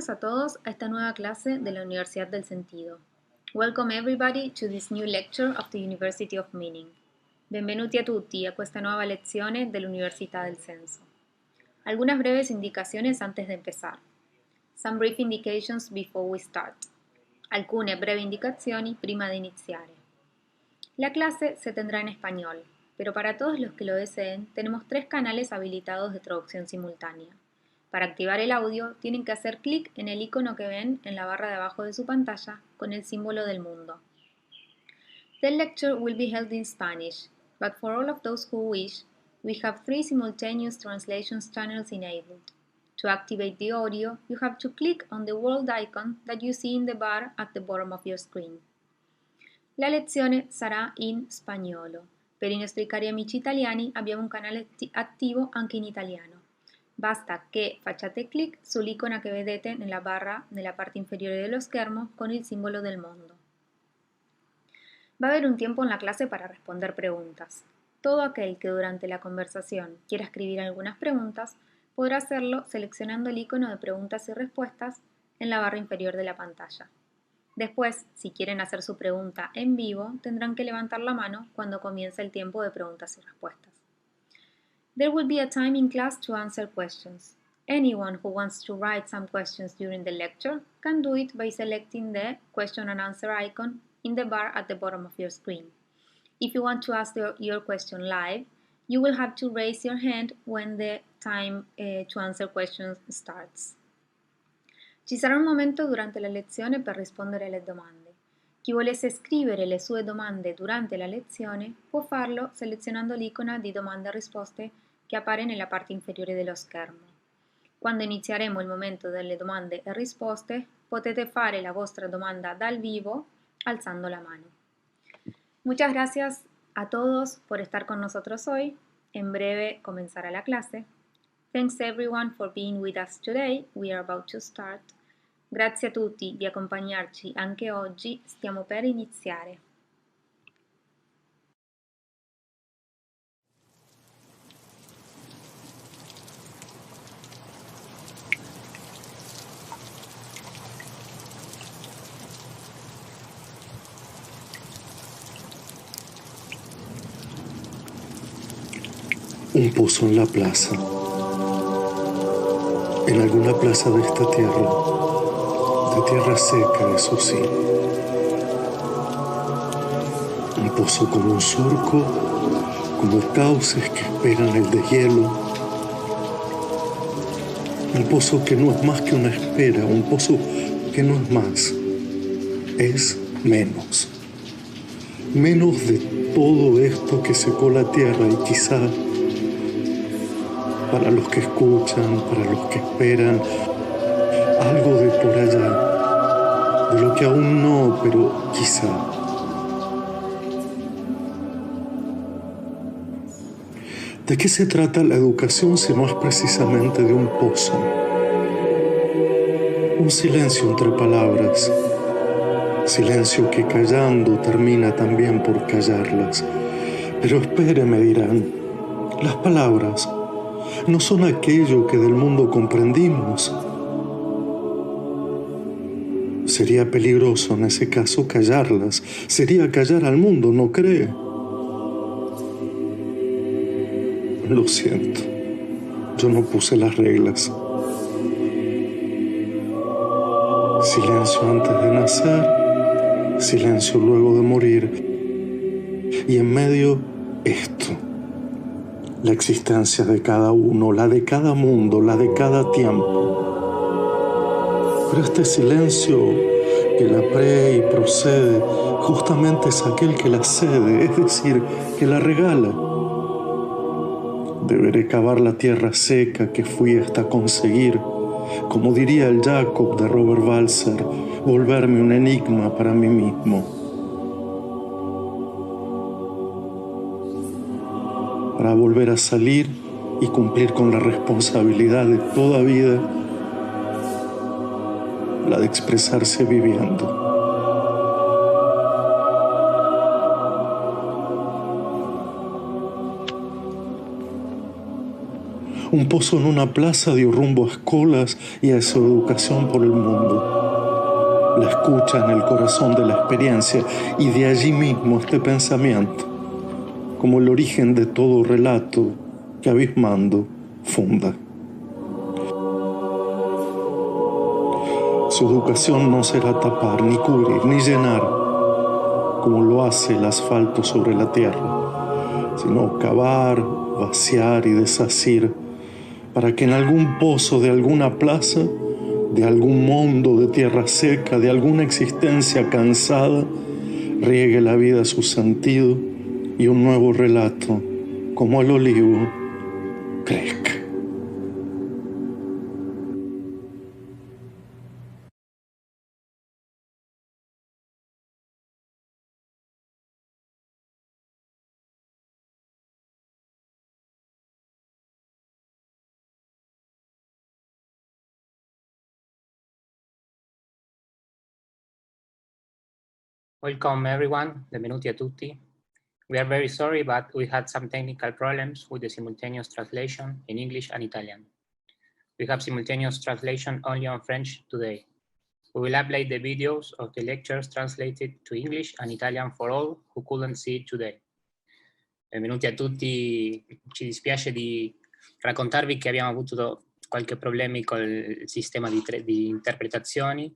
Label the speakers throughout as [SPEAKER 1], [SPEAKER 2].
[SPEAKER 1] Bienvenidos a todos a esta nueva clase de la Universidad del Sentido. Welcome everybody to this new lecture of the University of Meaning. Benvenuti a tutti a questa nuova lezione dell'Università del Senso. Algunas breves indicaciones antes de empezar. Some brief indications before we start. Alcune brevi indicazioni prima de iniziare. La clase se tendrá en español, pero para todos los que lo deseen tenemos 3 canales habilitados de traducción simultánea. Para activar el audio, tienen que hacer clic en el icono que ven en la barra de abajo de su pantalla con el símbolo del mundo. The lecture will be held in Spanish, but for all of those who wish, we have 3 simultaneous translations channels enabled. To activate the audio, you have to click on the world icon that you see in the bar at the bottom of your screen. La lezione sarà in spagnolo. Per i nostri cari amici italiani abbiamo un canale attivo anche in italiano. Basta che facciate clic sull'icona che vedete nella barra nella parte inferiore dello schermo con il simbolo del mondo. Va a haber un tiempo en la clase para responder preguntas. Todo aquel que durante la conversación quiera escribir algunas preguntas podrá hacerlo seleccionando el icono de preguntas y respuestas en la barra inferior de la pantalla. Después, si quieren hacer su pregunta en vivo, tendrán que levantar la mano cuando comience el tiempo de preguntas y respuestas. There will be a time in class to answer questions. Anyone who wants to write some questions during the lecture can do it by selecting the question and answer icon in the bar at the bottom of your screen. If you want to ask your question live, you will have to raise your hand when the time to answer questions starts. Ci sarà un momento durante la lezione per rispondere alle domande. Chi volesse scrivere le sue domande durante la lezione può farlo selezionando l'icona di domande e risposte che appare nella parte inferiore dello schermo. Quando inizieremo il momento delle domande e risposte, potete fare la vostra domanda dal vivo alzando la mano. Muchas gracias a todos por estar con nosotros hoy. En breve comenzará la clase. Thanks everyone for being with us today. We are about to start. Grazie a tutti di accompagnarci anche oggi, stiamo per iniziare.
[SPEAKER 2] Un pozo en la plaza, en alguna plaza de esta tierra, de tierra seca, eso sí. Un pozo con un surco, como cauces que esperan el deshielo. Un pozo que no es más que una espera, un pozo que no es más, es menos. Menos de todo esto que secó la tierra y quizá para los que escuchan, para los que esperan, algo de por allá, de lo que aún no, pero quizá. ¿De qué se trata la educación si no es precisamente de un pozo? Un silencio entre palabras, silencio que callando termina también por callarlas. Pero espere, me dirán, las palabras no son aquello que del mundo comprendimos. Sería peligroso en ese caso callarlas. Sería callar al mundo, ¿no cree? Lo siento, yo no puse las reglas. Silencio antes de nacer, silencio luego de morir. Y en medio, esto. La existencia de cada uno, la de cada mundo, la de cada tiempo. Pero este silencio que la pre y procede, justamente es aquel que la cede, es decir, que la regala. Deberé cavar la tierra seca que fui hasta conseguir, como diría el Jacob de Robert Balser, volverme un enigma para mí mismo. Para volver a salir y cumplir con la responsabilidad de toda vida, la de expresarse viviendo. Un pozo en una plaza dio rumbo a escuelas y a su educación por el mundo. La escucha en el corazón de la experiencia y de allí mismo este pensamiento, como el origen de todo relato que abismando funda. Su educación no será tapar, ni cubrir, ni llenar, como lo hace el asfalto sobre la tierra, sino cavar, vaciar y desasir, para que en algún pozo de alguna plaza, de algún mundo de tierra seca, de alguna existencia cansada, riegue la vida su sentido y un nuevo relato, como el olivo, crezca.
[SPEAKER 3] Welcome everyone, benvenuti a tutti. We are very sorry, but we had some technical problems with the simultaneous translation in English and Italian. We have simultaneous translation only on French today. We will upload the videos of the lectures translated to English and Italian for all who couldn't see it today. Benvenuti a tutti, ci dispiace di raccontarvi che abbiamo avuto qualche problemi con il sistema di interpretazioni,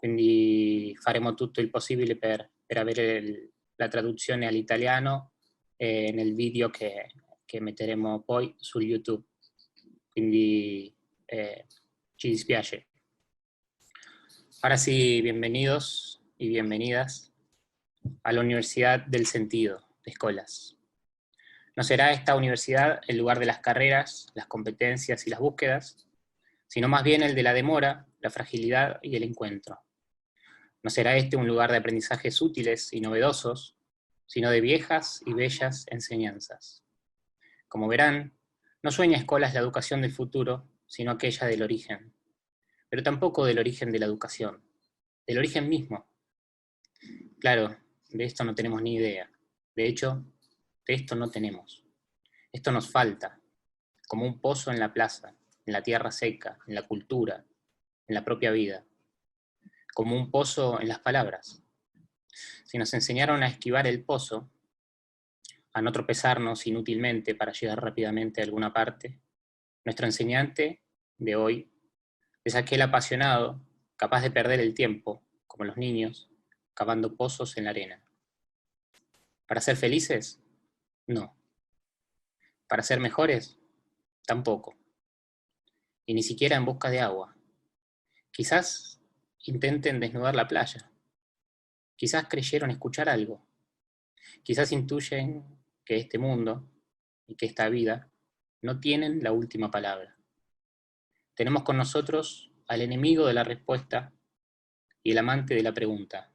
[SPEAKER 3] quindi faremo tutto il possibile per avere la traduzione all'italiano nel video che metteremo poi su YouTube. Quindi ci dispiace. Ahora sí, bienvenidos y bienvenidas a la Universidad del Sentido, de Escolas. No será esta universidad el lugar de las carreras, las competencias y las búsquedas, sino más bien el de la demora, la fragilidad y el encuentro. No será este un lugar de aprendizajes útiles y novedosos, sino de viejas y bellas enseñanzas. Como verán, no sueña Escolas la educación del futuro, sino aquella del origen. Pero tampoco del origen de la educación, del origen mismo. Claro, de esto no tenemos ni idea. De hecho, de esto no tenemos. Esto nos falta, como un pozo en la plaza, en la tierra seca, en la cultura, en la propia vida. Como un pozo en las palabras. Si nos enseñaron a esquivar el pozo, a no tropezarnos inútilmente para llegar rápidamente a alguna parte, nuestro enseñante de hoy es aquel apasionado, capaz de perder el tiempo, como los niños, cavando pozos en la arena. ¿Para ser felices? No. ¿Para ser mejores? Tampoco. Y ni siquiera en busca de agua. Quizás intenten desnudar la playa. Quizás creyeron escuchar algo. Quizás intuyen que este mundo y que esta vida no tienen la última palabra. Tenemos con nosotros al enemigo de la respuesta y el amante de la pregunta.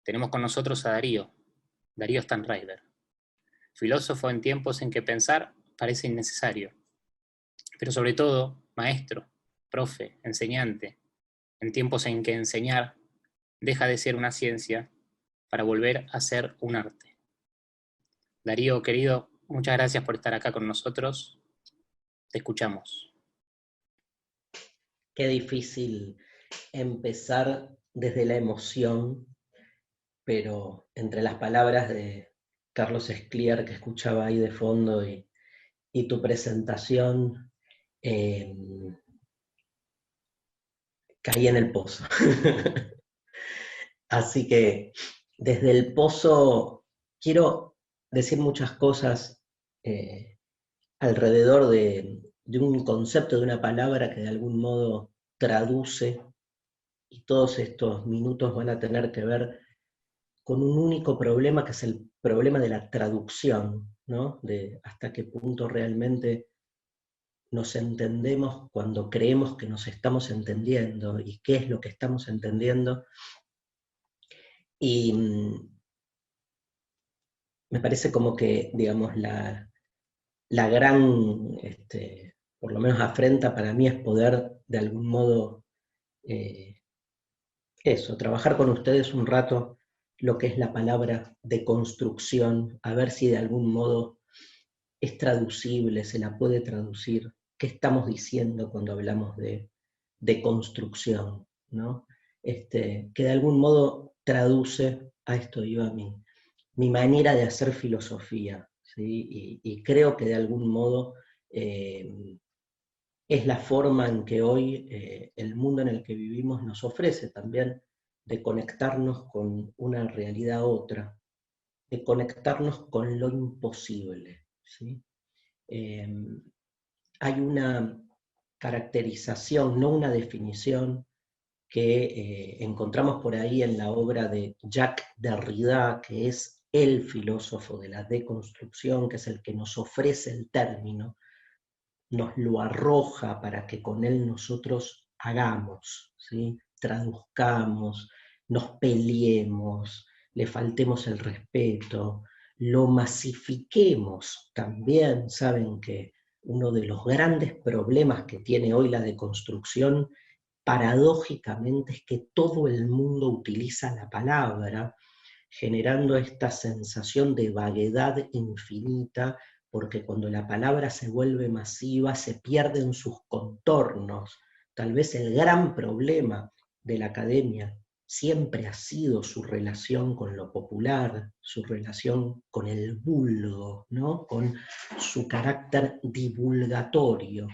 [SPEAKER 3] Tenemos con nosotros a Darío Stanraiver, filósofo en tiempos en que pensar parece innecesario, pero sobre todo maestro, profe, enseñante, en tiempos en que enseñar deja de ser una ciencia para volver a ser un arte. Darío, querido, muchas gracias por estar acá con nosotros. Te escuchamos.
[SPEAKER 4] Qué difícil empezar desde la emoción, pero entre las palabras de Carlos Escliar que escuchaba ahí de fondo y tu presentación, caí en el pozo. Así que desde el pozo quiero decir muchas cosas alrededor de un concepto, de una palabra que de algún modo traduce, y todos estos minutos van a tener que ver con un único problema, que es el problema de la traducción, ¿no? De hasta qué punto realmente nos entendemos cuando creemos que nos estamos entendiendo, y qué es lo que estamos entendiendo. Y me parece como que, digamos, la gran, por lo menos afrenta para mí, es poder de algún modo, trabajar con ustedes un rato lo que es la palabra de construcción, a ver si de algún modo es traducible, se la puede traducir. ¿Qué estamos diciendo cuando hablamos de construcción, ¿no? Que de algún modo traduce, a esto iba mi manera de hacer filosofía, ¿sí? Y creo que de algún modo es la forma en que hoy el mundo en el que vivimos nos ofrece también de conectarnos con una realidad otra, de conectarnos con lo imposible, ¿sí? Hay una caracterización, no una definición, que encontramos por ahí en la obra de Jacques Derrida, que es el filósofo de la deconstrucción, que es el que nos ofrece el término, nos lo arroja para que con él nosotros hagamos, ¿sí? Traduzcamos, nos peleemos, le faltemos el respeto, lo masifiquemos también. Saben que uno de los grandes problemas que tiene hoy la deconstrucción, paradójicamente, es que todo el mundo utiliza la palabra, generando esta sensación de vaguedad infinita, porque cuando la palabra se vuelve masiva se pierden sus contornos. Tal vez el gran problema de la academia siempre ha sido su relación con lo popular, su relación con el vulgo, ¿no? Con su carácter divulgatorio.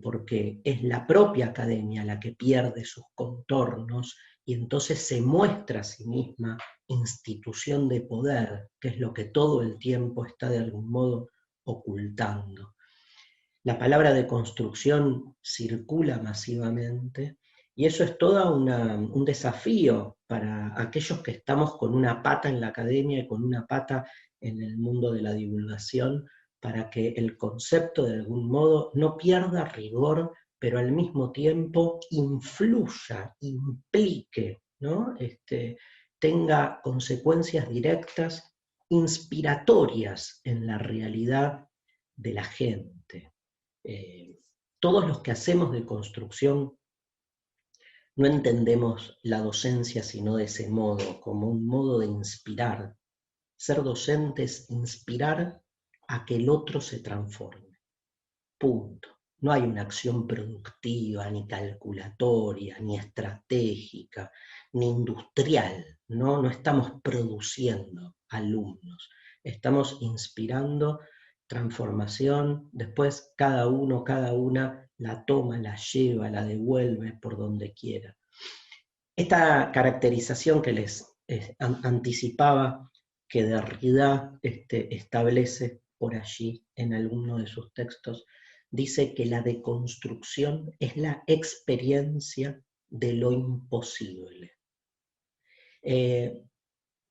[SPEAKER 4] Porque es la propia academia la que pierde sus contornos y entonces se muestra a sí misma institución de poder, que es lo que todo el tiempo está de algún modo ocultando. La palabra de construcción circula masivamente y eso es todo un desafío para aquellos que estamos con una pata en la academia y con una pata en el mundo de la divulgación, para que el concepto de algún modo no pierda rigor, pero al mismo tiempo influya, implique, ¿no? Tenga consecuencias directas, inspiratorias en la realidad de la gente. Todos los que hacemos de construcción no entendemos la docencia sino de ese modo, como un modo de inspirar. Ser docente es inspirar a que el otro se transforme. Punto. No hay una acción productiva, ni calculatoria, ni estratégica, ni industrial, ¿no? No estamos produciendo alumnos, estamos inspirando transformación, después cada uno, cada una la toma, la lleva, la devuelve por donde quiera. Esta caracterización que les anticipaba, que Derrida establece por allí en alguno de sus textos, dice que la deconstrucción es la experiencia de lo imposible.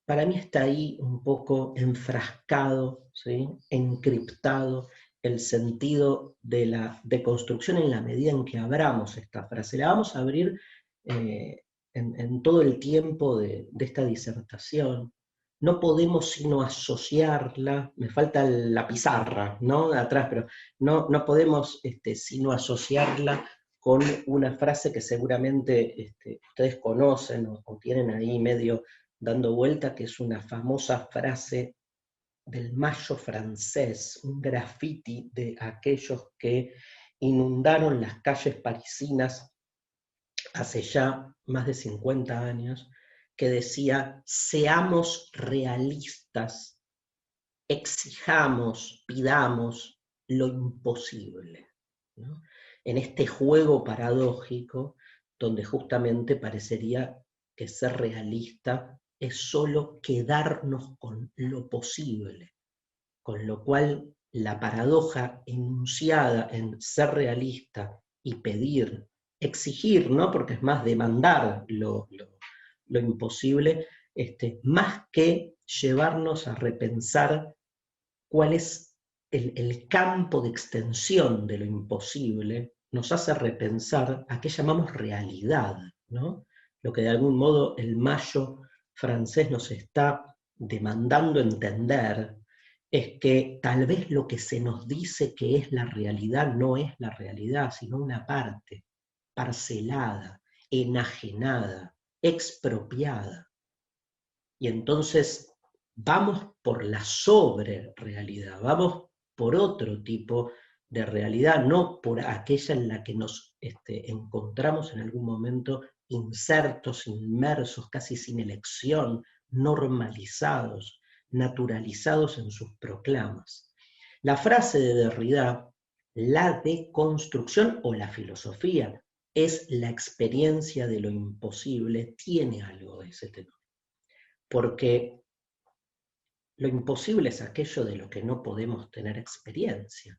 [SPEAKER 4] Para mí está ahí un poco enfrascado, ¿sí? Encriptado el sentido de la deconstrucción en la medida en que abramos esta frase. La vamos a abrir en todo el tiempo de esta disertación. No podemos sino asociarla, me falta la pizarra, ¿no? De atrás, pero no podemos sino asociarla con una frase que seguramente ustedes conocen o tienen ahí medio dando vuelta, que es una famosa frase del Mayo francés, un graffiti de aquellos que inundaron las calles parisinas hace ya más de 50 años, que decía: seamos realistas, exijamos, pidamos lo imposible, ¿no? En este juego paradójico, donde justamente parecería que ser realista es solo quedarnos con lo posible, con lo cual la paradoja enunciada en ser realista y pedir, exigir, ¿no? Porque es más demandar lo imposible, más que llevarnos a repensar cuál es el campo de extensión de lo imposible, nos hace repensar a qué llamamos realidad, ¿no? Lo que de algún modo el Mayo francés nos está demandando entender es que tal vez lo que se nos dice que es la realidad no es la realidad, sino una parte parcelada, enajenada, expropiada. Y entonces vamos por la sobre-realidad, vamos por otro tipo de realidad, no por aquella en la que nos encontramos en algún momento insertos, inmersos, casi sin elección, normalizados, naturalizados en sus proclamas. La frase de Derrida, la deconstrucción o la filosofía es la experiencia de lo imposible, tiene algo de ese tenor. Porque lo imposible es aquello de lo que no podemos tener experiencia.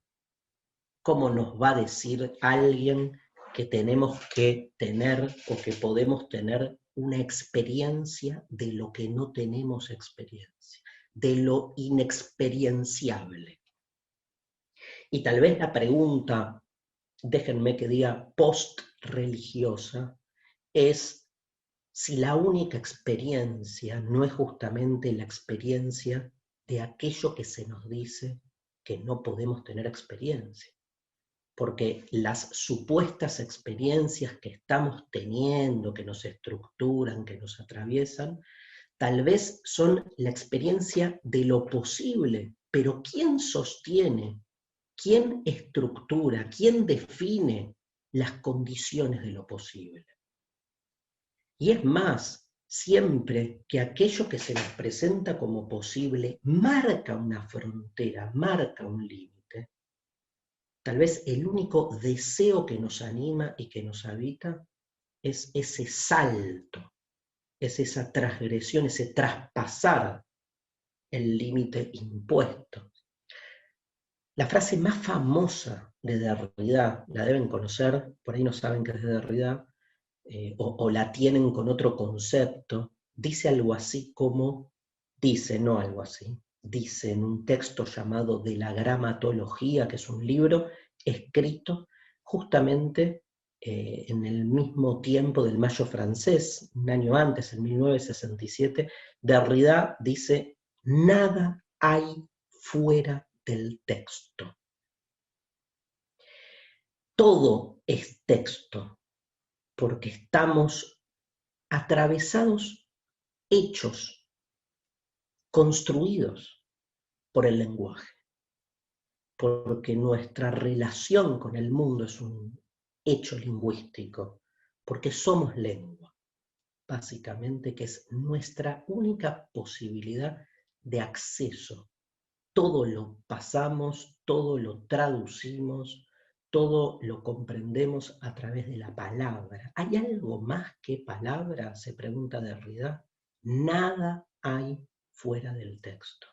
[SPEAKER 4] ¿Cómo nos va a decir alguien que tenemos que tener o que podemos tener una experiencia de lo que no tenemos experiencia, de lo inexperienciable? Y tal vez la pregunta, déjenme que diga post-religiosa, es si la única experiencia no es justamente la experiencia de aquello que se nos dice que no podemos tener experiencia. Porque las supuestas experiencias que estamos teniendo, que nos estructuran, que nos atraviesan, tal vez son la experiencia de lo posible, pero ¿quién sostiene? ¿Quién estructura? ¿Quién define las condiciones de lo posible? Y es más, siempre que aquello que se nos presenta como posible marca una frontera, marca un límite, tal vez el único deseo que nos anima y que nos habita es ese salto, es esa transgresión, ese traspasar el límite impuesto. La frase más famosa de Derrida, la deben conocer, por ahí no saben que es de Derrida, o la tienen con otro concepto, dice algo así como, dice, no algo así, dice en un texto llamado De la Gramatología, que es un libro escrito justamente en el mismo tiempo del Mayo francés, un año antes, en 1967, Derrida dice, nada hay fuera del texto. Todo es texto, porque estamos atravesados, hechos, construidos por el lenguaje, porque nuestra relación con el mundo es un hecho lingüístico, porque somos lengua, básicamente, que es nuestra única posibilidad de acceso. Todo lo pasamos, todo lo traducimos, todo lo comprendemos a través de la palabra. ¿Hay algo más que palabra?, se pregunta Derrida. Nada hay fuera del texto.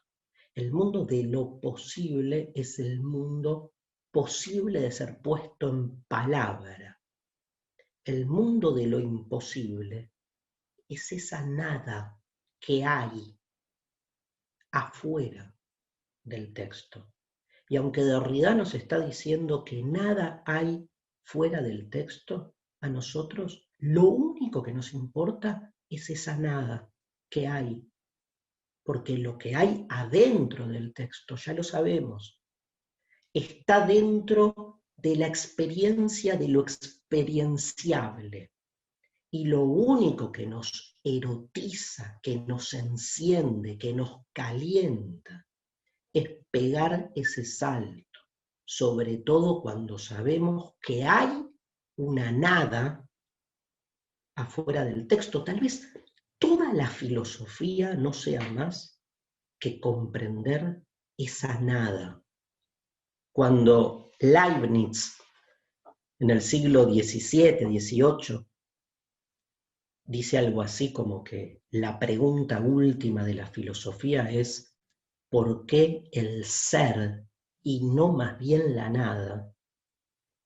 [SPEAKER 4] El mundo de lo posible es el mundo posible de ser puesto en palabra. El mundo de lo imposible es esa nada que hay afuera del texto. Y aunque Derrida nos está diciendo que nada hay fuera del texto, a nosotros lo único que nos importa es esa nada que hay. Porque lo que hay adentro del texto, ya lo sabemos, está dentro de la experiencia de lo experienciable. Y lo único que nos erotiza, que nos enciende, que nos calienta, es pegar ese salto, sobre todo cuando sabemos que hay una nada afuera del texto. Tal vez toda la filosofía no sea más que comprender esa nada. Cuando Leibniz, en el siglo XVII, XVIII, dice algo así como que la pregunta última de la filosofía es ¿por qué el ser y no más bien la nada?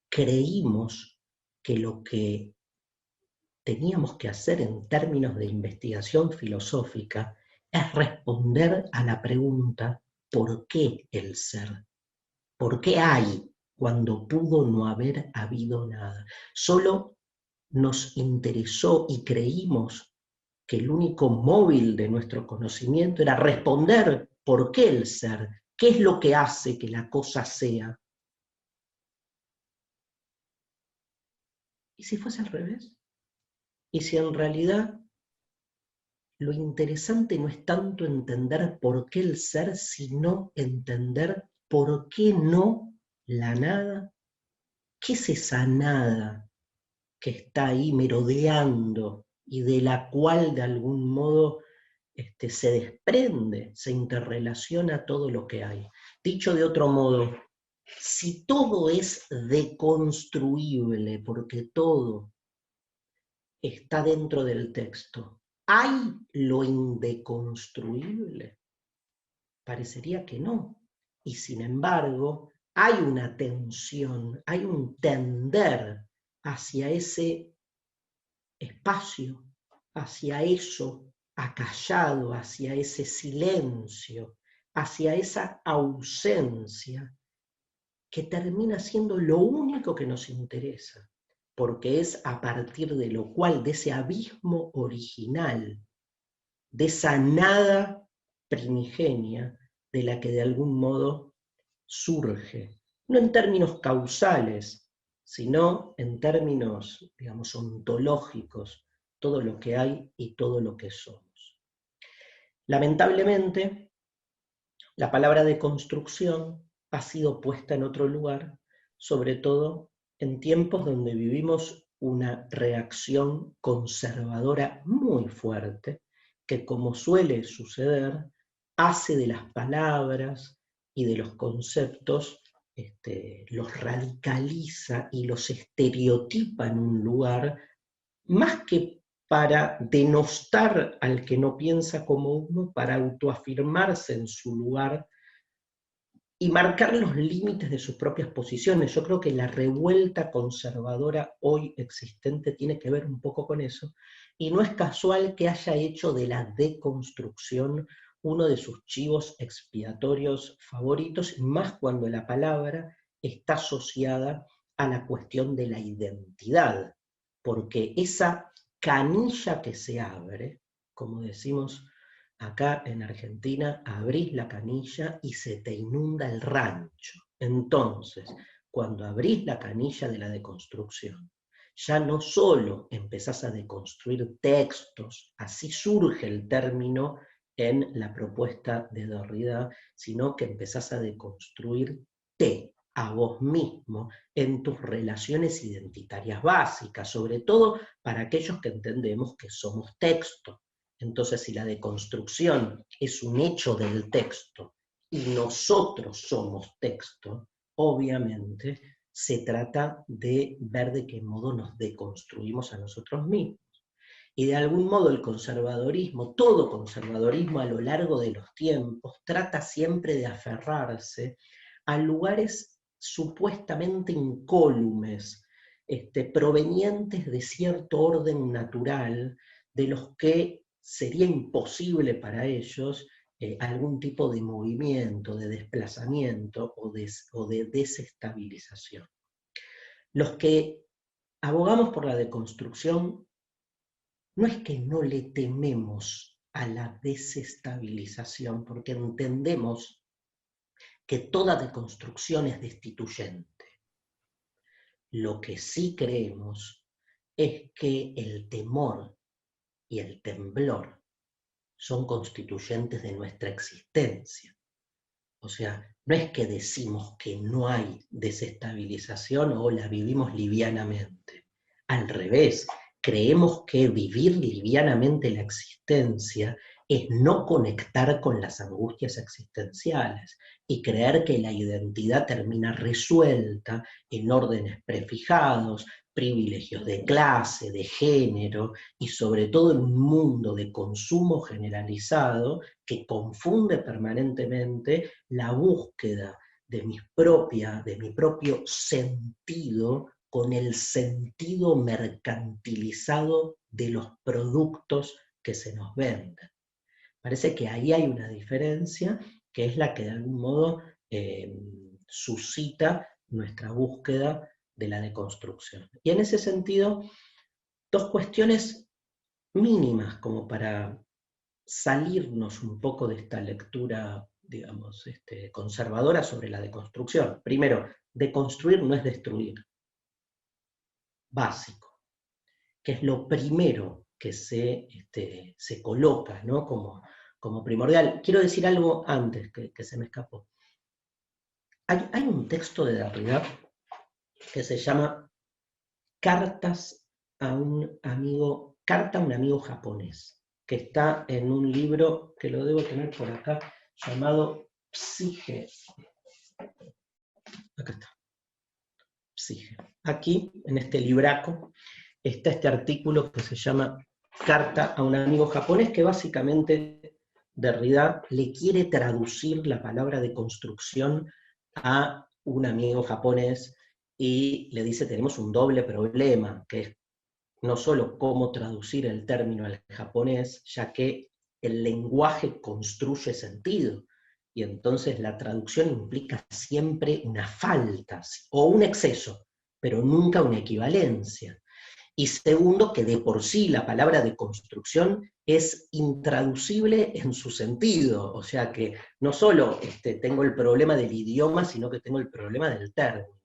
[SPEAKER 4] Creímos que lo que teníamos que hacer en términos de investigación filosófica es responder a la pregunta ¿por qué el ser? ¿Por qué hay cuando pudo no haber habido nada? Solo nos interesó y creímos que el único móvil de nuestro conocimiento era responder ¿por qué el ser? ¿Qué es lo que hace que la cosa sea? ¿Y si fuese al revés? ¿Y si en realidad lo interesante no es tanto entender por qué el ser, sino entender ¿por qué no la nada? ¿Qué es esa nada que está ahí merodeando y de la cual de algún modo se desprende, se interrelaciona todo lo que hay? Dicho de otro modo, si todo es deconstruible, porque todo está dentro del texto, ¿hay lo indeconstruible? Parecería que no. Y sin embargo, hay una tensión, hay un tender hacia ese espacio, hacia eso acallado, hacia ese silencio, hacia esa ausencia que termina siendo lo único que nos interesa, porque es a partir de lo cual, de ese abismo original, de esa nada primigenia, de la que de algún modo surge, no en términos causales, sino en términos, digamos, ontológicos, todo lo que hay y todo lo que somos. Lamentablemente, la palabra deconstrucción ha sido puesta en otro lugar, sobre todo en tiempos donde vivimos una reacción conservadora muy fuerte, que, como suele suceder, hace de las palabras y de los conceptos, los radicaliza y los estereotipa en un lugar, más que para denostar al que no piensa como uno, para autoafirmarse en su lugar y marcar los límites de sus propias posiciones. Yo creo que la revuelta conservadora hoy existente tiene que ver un poco con eso, y no es casual que haya hecho de la deconstrucción uno de sus chivos expiatorios favoritos, más cuando la palabra está asociada a la cuestión de la identidad, porque esa canilla que se abre, como decimos acá en Argentina, abrís la canilla y se te inunda el rancho. Entonces, cuando abrís la canilla de la deconstrucción, ya no solo empezás a deconstruir textos, así surge el término en la propuesta de Derrida, sino que empezás a deconstruirte a vos mismo en tus relaciones identitarias básicas, sobre todo para aquellos que entendemos que somos texto. Entonces, si la deconstrucción es un hecho del texto y nosotros somos texto, obviamente se trata de ver de qué modo nos deconstruimos a nosotros mismos. Y de algún modo el conservadorismo, todo conservadorismo a lo largo de los tiempos, trata siempre de aferrarse a lugares supuestamente incólumes, provenientes de cierto orden natural, de los que sería imposible para ellos algún tipo de movimiento, de desplazamiento o de desestabilización. Los que abogamos por la deconstrucción no es que no le tememos a la desestabilización, porque entendemos que toda deconstrucción es destituyente. Lo que sí creemos es que el temor y el temblor son constituyentes de nuestra existencia. O sea, no es que decimos que no hay desestabilización o la vivimos livianamente. Al revés, creemos que vivir livianamente la existencia es no conectar con las angustias existenciales y creer que la identidad termina resuelta en órdenes prefijados, privilegios de clase, de género, y sobre todo en un mundo de consumo generalizado que confunde permanentemente la búsqueda de mi propio sentido con el sentido mercantilizado de los productos que se nos venden. Parece que ahí hay una diferencia que es la que de algún modo suscita nuestra búsqueda de la deconstrucción. Y en ese sentido, dos cuestiones mínimas como para salirnos un poco de esta lectura, digamos, conservadora sobre la deconstrucción. Primero, deconstruir no es destruir. Básico, que es lo primero que se coloca, ¿no? como primordial. Quiero decir algo antes que se me escapó. Hay un texto de Derrida que se llama Carta a un amigo japonés, que está en un libro que lo debo tener por acá, llamado Psique. Acá está. Psique. Aquí, en este libraco, está este artículo que se llama Carta a un amigo japonés, que básicamente Derrida le quiere traducir la palabra deconstrucción a un amigo japonés y le dice, tenemos un doble problema, que es no solo cómo traducir el término al japonés, ya que el lenguaje construye sentido, y entonces la traducción implica siempre una falta o un exceso, pero nunca una equivalencia. Y segundo, que de por sí la palabra deconstrucción es intraducible en su sentido, o sea que no solo tengo el problema del idioma, sino que tengo el problema del término.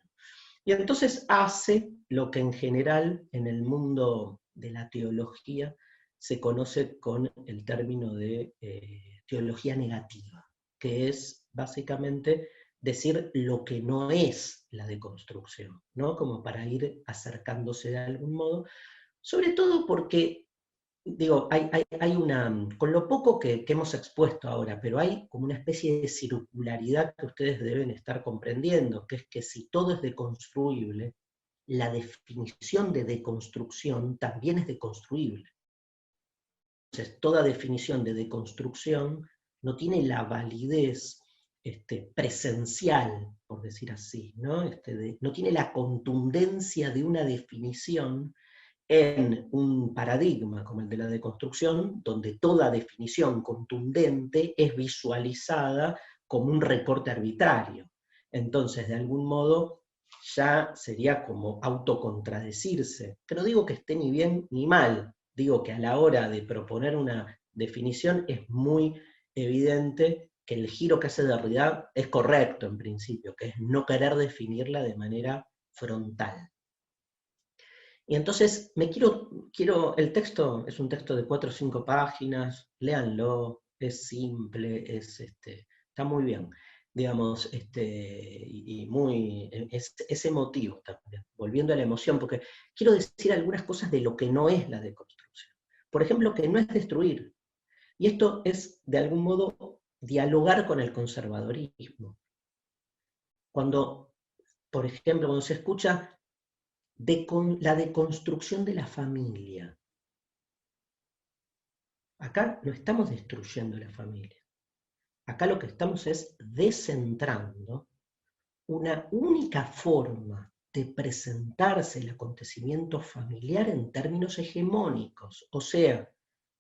[SPEAKER 4] Y entonces hace lo que en general en el mundo de la teología se conoce con el término de teología negativa, que es básicamente decir lo que no es la deconstrucción, ¿no? Como para ir acercándose de algún modo, sobre todo porque digo, hay una, con lo poco que hemos expuesto ahora, pero hay como una especie de circularidad que ustedes deben estar comprendiendo, que es que si todo es deconstruible, la definición de deconstrucción también es deconstruible. Entonces, toda definición de deconstrucción no tiene la validez presencial, por decir así, ¿no? No tiene la contundencia de una definición en un paradigma como el de la deconstrucción, donde toda definición contundente es visualizada como un recorte arbitrario. Entonces, de algún modo, ya sería como autocontradecirse. Que no digo que esté ni bien ni mal, digo que a la hora de proponer una definición es muy evidente que el giro que hace Derrida es correcto en principio, que es no querer definirla de manera frontal. Y entonces el texto es un texto de 4 o 5 páginas, léanlo, es simple, está muy bien, digamos, y es emotivo también, volviendo a la emoción, porque quiero decir algunas cosas de lo que no es la deconstrucción. Por ejemplo, que no es destruir, y esto es, de algún modo, dialogar con el conservadorismo. Cuando, por ejemplo, cuando se escucha la deconstrucción de la familia. Acá no estamos destruyendo la familia. Acá lo que estamos es descentrando una única forma de presentarse el acontecimiento familiar en términos hegemónicos. O sea,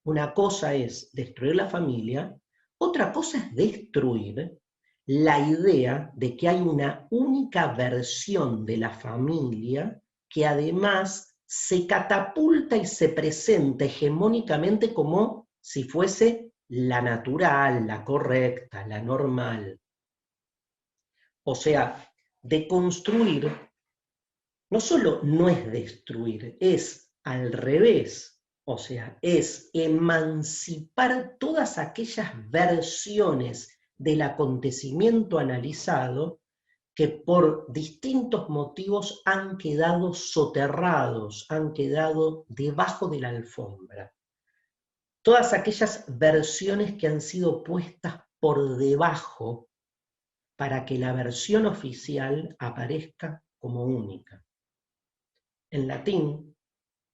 [SPEAKER 4] una cosa es destruir la familia, otra cosa es destruir la idea de que hay una única versión de la familia que además se catapulta y se presenta hegemónicamente como si fuese la natural, la correcta, la normal. O sea, deconstruir no solo no es destruir, es al revés. O sea, es emancipar todas aquellas versiones del acontecimiento analizado que por distintos motivos han quedado soterrados, han quedado debajo de la alfombra. Todas aquellas versiones que han sido puestas por debajo para que la versión oficial aparezca como única. En latín,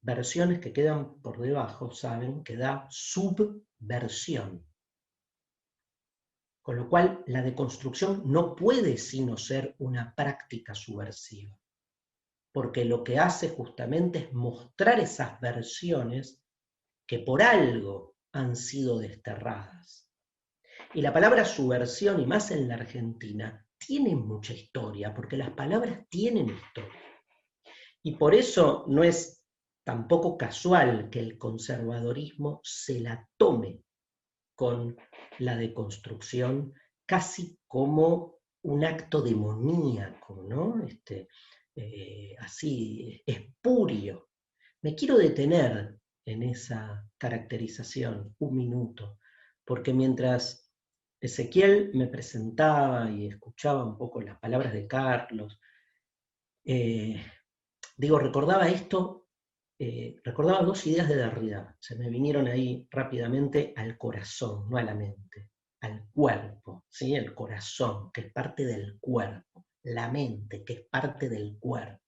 [SPEAKER 4] versiones que quedan por debajo, saben que da subversión. Con lo cual, la deconstrucción no puede sino ser una práctica subversiva, porque lo que hace justamente es mostrar esas versiones que por algo han sido desterradas. Y la palabra subversión, y más en la Argentina, tiene mucha historia, porque las palabras tienen historia. Y por eso no es tampoco casual que el conservadorismo se la tome con la deconstrucción casi como un acto demoníaco, ¿no? Así, espurio. Me quiero detener en esa caracterización un minuto, porque mientras Ezequiel me presentaba y escuchaba un poco las palabras de Carlos. Recordaba esto, recordaba dos ideas de Derrida, se me vinieron ahí rápidamente al corazón, no a la mente, al cuerpo, ¿sí? El corazón, que es parte del cuerpo, la mente, que es parte del cuerpo.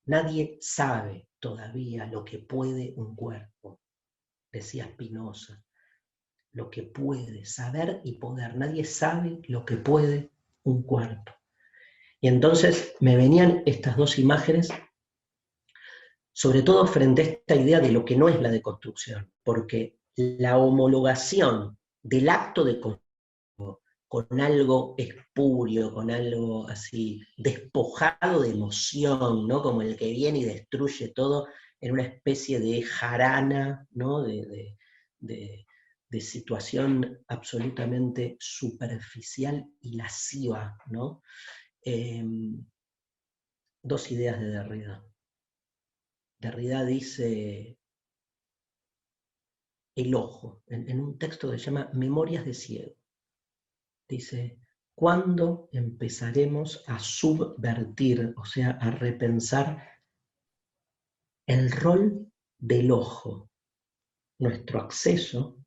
[SPEAKER 4] Nadie sabe todavía lo que puede un cuerpo, decía Spinoza, lo que puede, saber y poder. Nadie sabe lo que puede un cuerpo. Y entonces me venían estas dos imágenes, sobre todo frente a esta idea de lo que no es la deconstrucción, porque la homologación del acto de construcción con algo espurio, con algo así despojado de emoción, ¿no? Como el que viene y destruye todo en una especie de jarana, ¿no? de situación absolutamente superficial y lasciva, ¿no? Dos ideas de Derrida. Derrida dice el ojo, en un texto que se llama Memorias de Ciego. Dice, ¿cuándo empezaremos a subvertir, o sea, a repensar el rol del ojo, nuestro acceso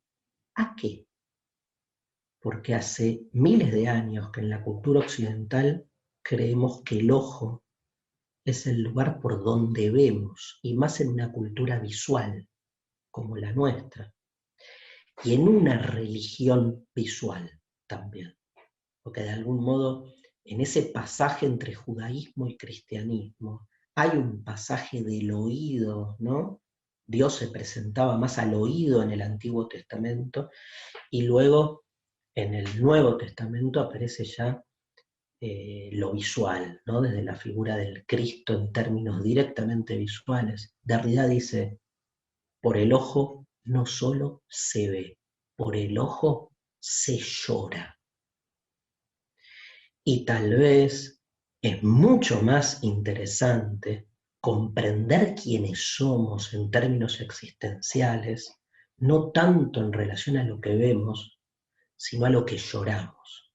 [SPEAKER 4] a qué? Porque hace miles de años que en la cultura occidental creemos que el ojo es el lugar por donde vemos, y más en una cultura visual como la nuestra, y en una religión visual también. Porque de algún modo en ese pasaje entre judaísmo y cristianismo hay un pasaje del oído, ¿no? Dios se presentaba más al oído en el Antiguo Testamento y luego en el Nuevo Testamento aparece ya lo visual, ¿no? Desde la figura del Cristo en términos directamente visuales. Derrida dice, por el ojo no solo se ve, por el ojo se llora. Y tal vez es mucho más interesante comprender quiénes somos en términos existenciales, no tanto en relación a lo que vemos, sino a lo que lloramos.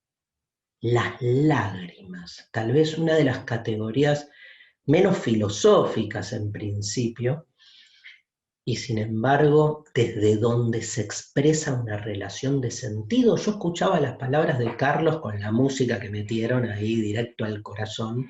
[SPEAKER 4] Las lágrimas, tal vez una de las categorías menos filosóficas en principio, y sin embargo, desde donde se expresa una relación de sentido. Yo escuchaba las palabras de Carlos con la música que metieron ahí directo al corazón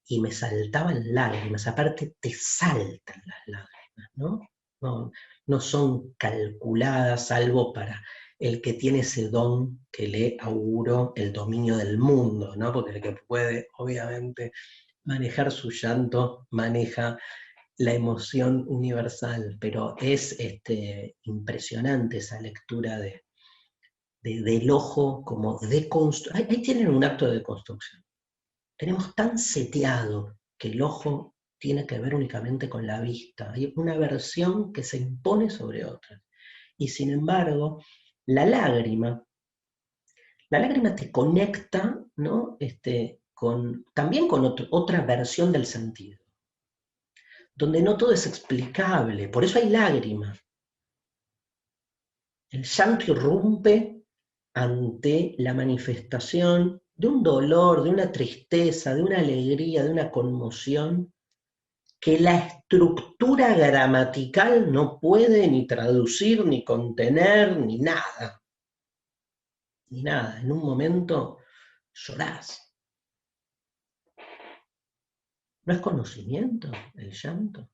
[SPEAKER 4] y me saltaban lágrimas, aparte te saltan las lágrimas, ¿no? No son calculadas, salvo para el que tiene ese don que le auguro el dominio del mundo, ¿no? Porque el que puede, obviamente, manejar su llanto, maneja la emoción universal, pero es impresionante esa lectura del ojo como deconstrucción. Ahí tienen un acto de deconstrucción. Tenemos tan seteado que el ojo tiene que ver únicamente con la vista. Hay una versión que se impone sobre otra. Y sin embargo, la lágrima te conecta, ¿no? También con otra versión del sentido, donde no todo es explicable, por eso hay lágrimas. El llanto irrumpe ante la manifestación de un dolor, de una tristeza, de una alegría, de una conmoción que la estructura gramatical no puede ni traducir, ni contener, ni nada. Ni nada. En un momento llorás. ¿No es conocimiento el llanto?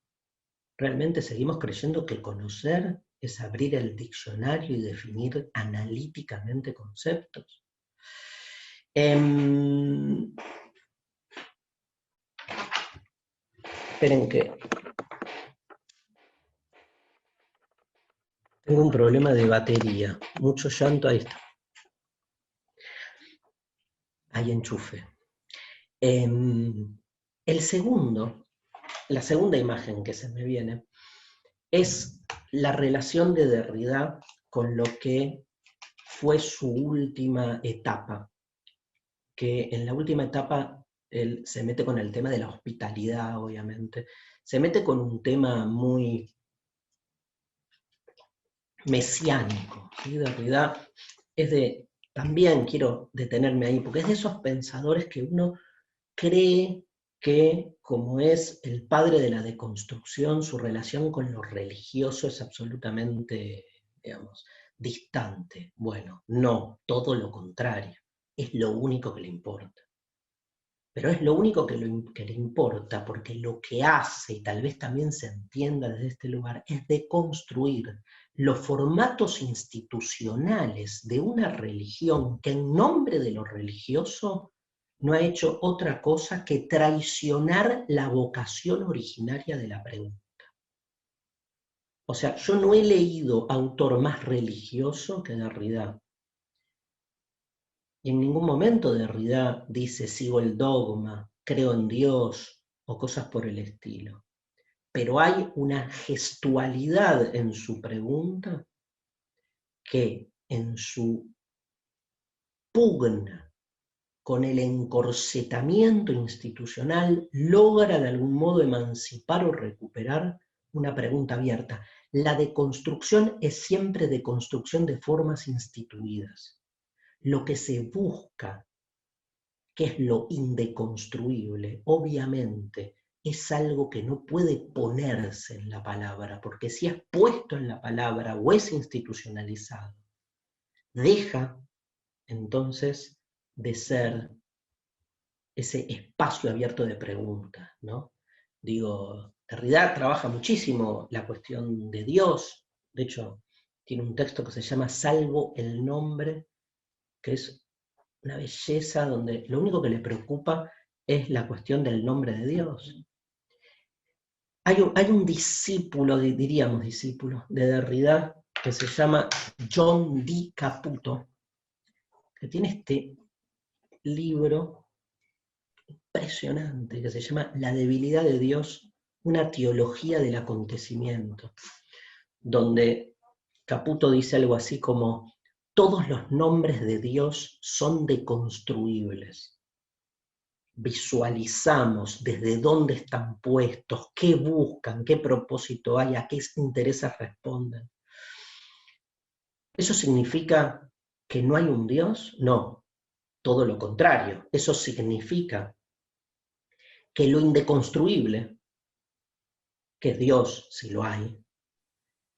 [SPEAKER 4] ¿Realmente seguimos creyendo que conocer es abrir el diccionario y definir analíticamente conceptos? Esperen que tengo un problema de batería. Mucho llanto, ahí está. Hay enchufe. La segunda imagen que se me viene es la relación de Derrida con lo que fue su última etapa, que en la última etapa él se mete con el tema de la hospitalidad, obviamente, se mete con un tema muy mesiánico, ¿sí? Derrida es de también quiero detenerme ahí, porque es de esos pensadores que uno cree que, como es el padre de la deconstrucción, su relación con lo religioso es absolutamente, digamos, distante. Bueno, no, todo lo contrario, es lo único que le importa. Pero es lo único que le importa, porque lo que hace, y tal vez también se entienda desde este lugar, es deconstruir los formatos institucionales de una religión que en nombre de lo religioso no ha hecho otra cosa que traicionar la vocación originaria de la pregunta. O sea, yo no he leído autor más religioso que Derrida. Y en ningún momento Derrida dice sigo el dogma, creo en Dios o cosas por el estilo. Pero hay una gestualidad en su pregunta que en su pugna con el encorsetamiento institucional logra de algún modo emancipar o recuperar una pregunta abierta. La deconstrucción es siempre deconstrucción de formas instituidas. Lo que se busca, que es lo indeconstruible, obviamente es algo que no puede ponerse en la palabra, porque si es puesto en la palabra o es institucionalizado, deja entonces de ser ese espacio abierto de preguntas, ¿no? Digo, Derrida trabaja muchísimo la cuestión de Dios, de hecho, tiene un texto que se llama Salvo el nombre, que es una belleza donde lo único que le preocupa es la cuestión del nombre de Dios. Hay un discípulo, diríamos discípulo, de Derrida, que se llama John D. Caputo, que tiene este libro impresionante que se llama La debilidad de Dios, una teología del acontecimiento, donde Caputo dice algo así como, todos los nombres de Dios son deconstruibles. Visualizamos desde dónde están puestos, qué buscan, qué propósito hay, a qué intereses responden. ¿Eso significa que no hay un Dios? No, todo lo contrario. Eso significa que lo indeconstruible, que es Dios, si lo hay,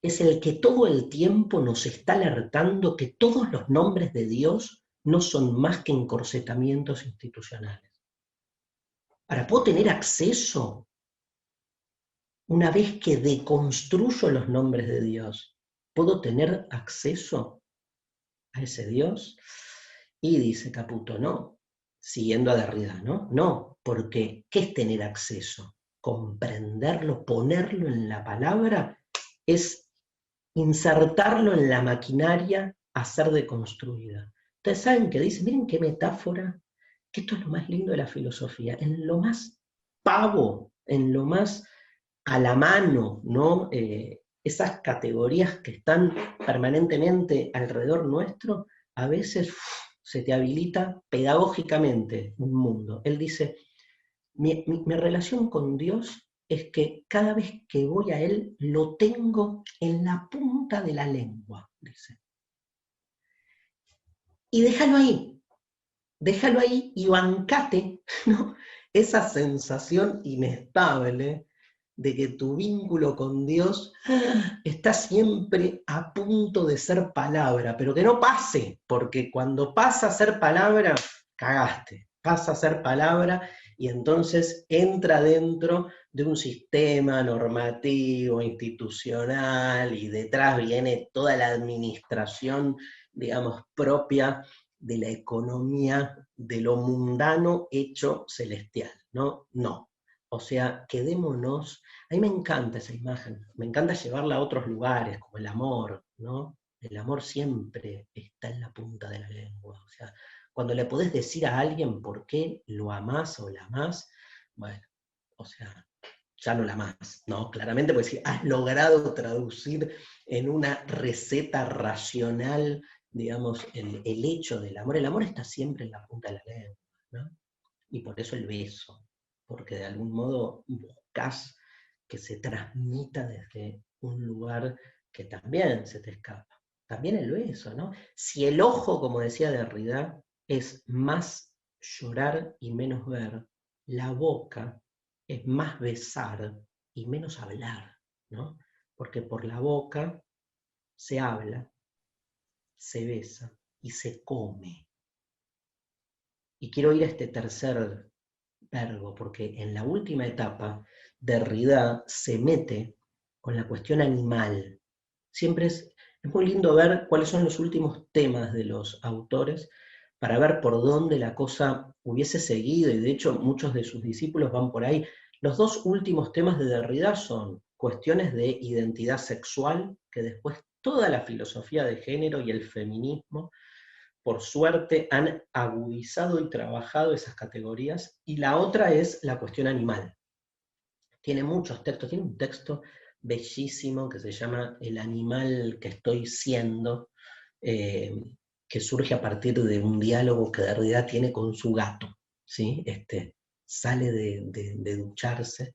[SPEAKER 4] es el que todo el tiempo nos está alertando que todos los nombres de Dios no son más que encorsetamientos institucionales. Ahora, ¿puedo tener acceso una vez que deconstruyo los nombres de Dios? ¿Puedo tener acceso a ese Dios? Y dice Caputo, no, siguiendo a Derrida, ¿no? No, porque ¿qué es tener acceso? Comprenderlo, ponerlo en la palabra, es insertarlo en la maquinaria a ser deconstruida. Ustedes saben que dice, miren qué metáfora, que esto es lo más lindo de la filosofía, en lo más pavo, en lo más a la mano, ¿no? Esas categorías que están permanentemente alrededor nuestro, a veces se te habilita pedagógicamente un mundo. Él dice, mi relación con Dios es que cada vez que voy a Él lo tengo en la punta de la lengua, dice. Y déjalo ahí y bancate, ¿no? Esa sensación inestable de que tu vínculo con Dios está siempre a punto de ser palabra, pero que no pase, porque cuando pasa a ser palabra, cagaste, pasa a ser palabra y entonces entra dentro de un sistema normativo, institucional, y detrás viene toda la administración, digamos, propia de la economía de lo mundano hecho celestial, ¿no? No. O sea, quedémonos. A mí me encanta esa imagen, me encanta llevarla a otros lugares, como el amor, ¿no? El amor siempre está en la punta de la lengua. O sea, cuando le podés decir a alguien por qué lo amás o la amás, bueno, o sea, ya no la amás, ¿no? Claramente, porque si has logrado traducir en una receta racional, digamos, el hecho del amor. El amor está siempre en la punta de la lengua, ¿no? Y por eso el beso, porque de algún modo buscas que se transmita desde un lugar que también se te escapa. también el beso, ¿no? Si el ojo, como decía Derrida, es más llorar y menos ver, la boca es más besar y menos hablar, ¿no? Porque por la boca se habla, se besa y se come. Y quiero ir a este tercer verbo, porque en la última etapa, Derrida se mete con la cuestión animal. Siempre es muy lindo ver cuáles son los últimos temas de los autores para ver por dónde la cosa hubiese seguido, y de hecho muchos de sus discípulos van por ahí. Los dos últimos temas de Derrida son cuestiones de identidad sexual, que después toda la filosofía de género y el feminismo, por suerte, han agudizado y trabajado esas categorías, y la otra es la cuestión animal. Tiene muchos textos, tiene un texto bellísimo que se llama El animal que estoy siendo, que surge a partir de un diálogo que Derrida tiene con su gato, ¿sí? Sale de ducharse,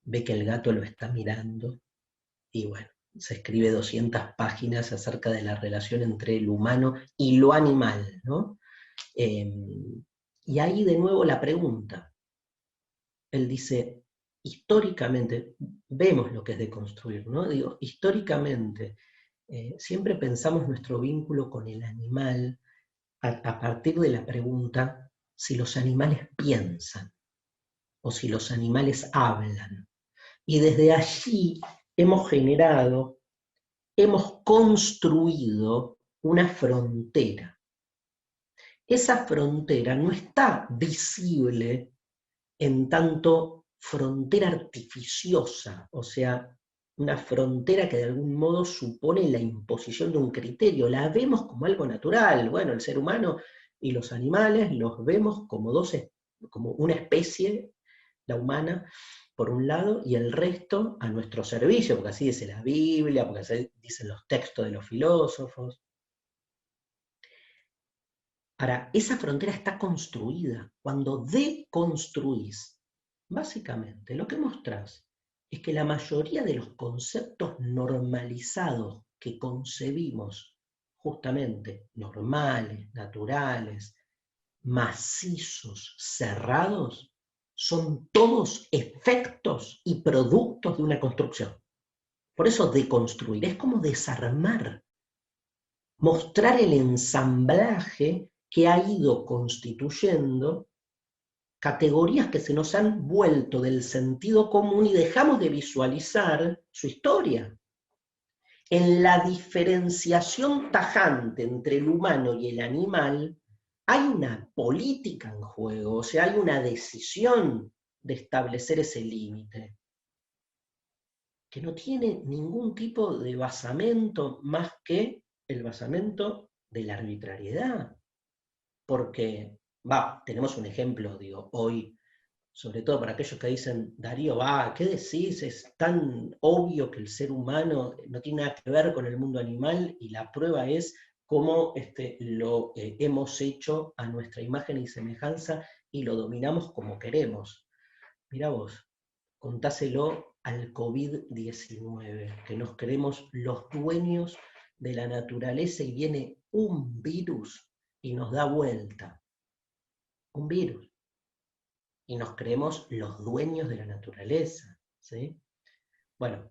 [SPEAKER 4] ve que el gato lo está mirando, y bueno, se escribe 200 páginas acerca de la relación entre el humano y lo animal, ¿no? Y ahí de nuevo la pregunta. Él dice, históricamente, vemos lo que es deconstruir, ¿no? Digo, históricamente, siempre pensamos nuestro vínculo con el animal a partir de la pregunta si los animales piensan o si los animales hablan. Y desde allí hemos generado, hemos construido una frontera. Esa frontera no está visible en tanto frontera artificiosa, o sea, una frontera que de algún modo supone la imposición de un criterio. La vemos como algo natural. Bueno, el ser humano y los animales los vemos como como una especie, la humana, por un lado, y el resto a nuestro servicio, porque así dice la Biblia, porque así dicen los textos de los filósofos. Ahora, esa frontera está construida. Cuando deconstruís, básicamente lo que mostrás es que la mayoría de los conceptos normalizados que concebimos, justamente normales, naturales, macizos, cerrados, son todos efectos y productos de una construcción. Por eso deconstruir es como desarmar, mostrar el ensamblaje que ha ido constituyendo categorías que se nos han vuelto del sentido común y dejamos de visualizar su historia. En la diferenciación tajante entre el humano y el animal hay una política en juego, o sea, hay una decisión de establecer ese límite, que no tiene ningún tipo de basamento más que el basamento de la arbitrariedad. Porque, tenemos un ejemplo, digo, hoy, sobre todo para aquellos que dicen, Darío, ¿qué decís? Es tan obvio que el ser humano no tiene nada que ver con el mundo animal, y la prueba es cómo lo hemos hecho a nuestra imagen y semejanza y lo dominamos como queremos. Mirá vos, contáselo al COVID-19, que nos creemos los dueños de la naturaleza y viene un virus y nos da vuelta. Un virus. Y nos creemos los dueños de la naturaleza, ¿sí? Bueno,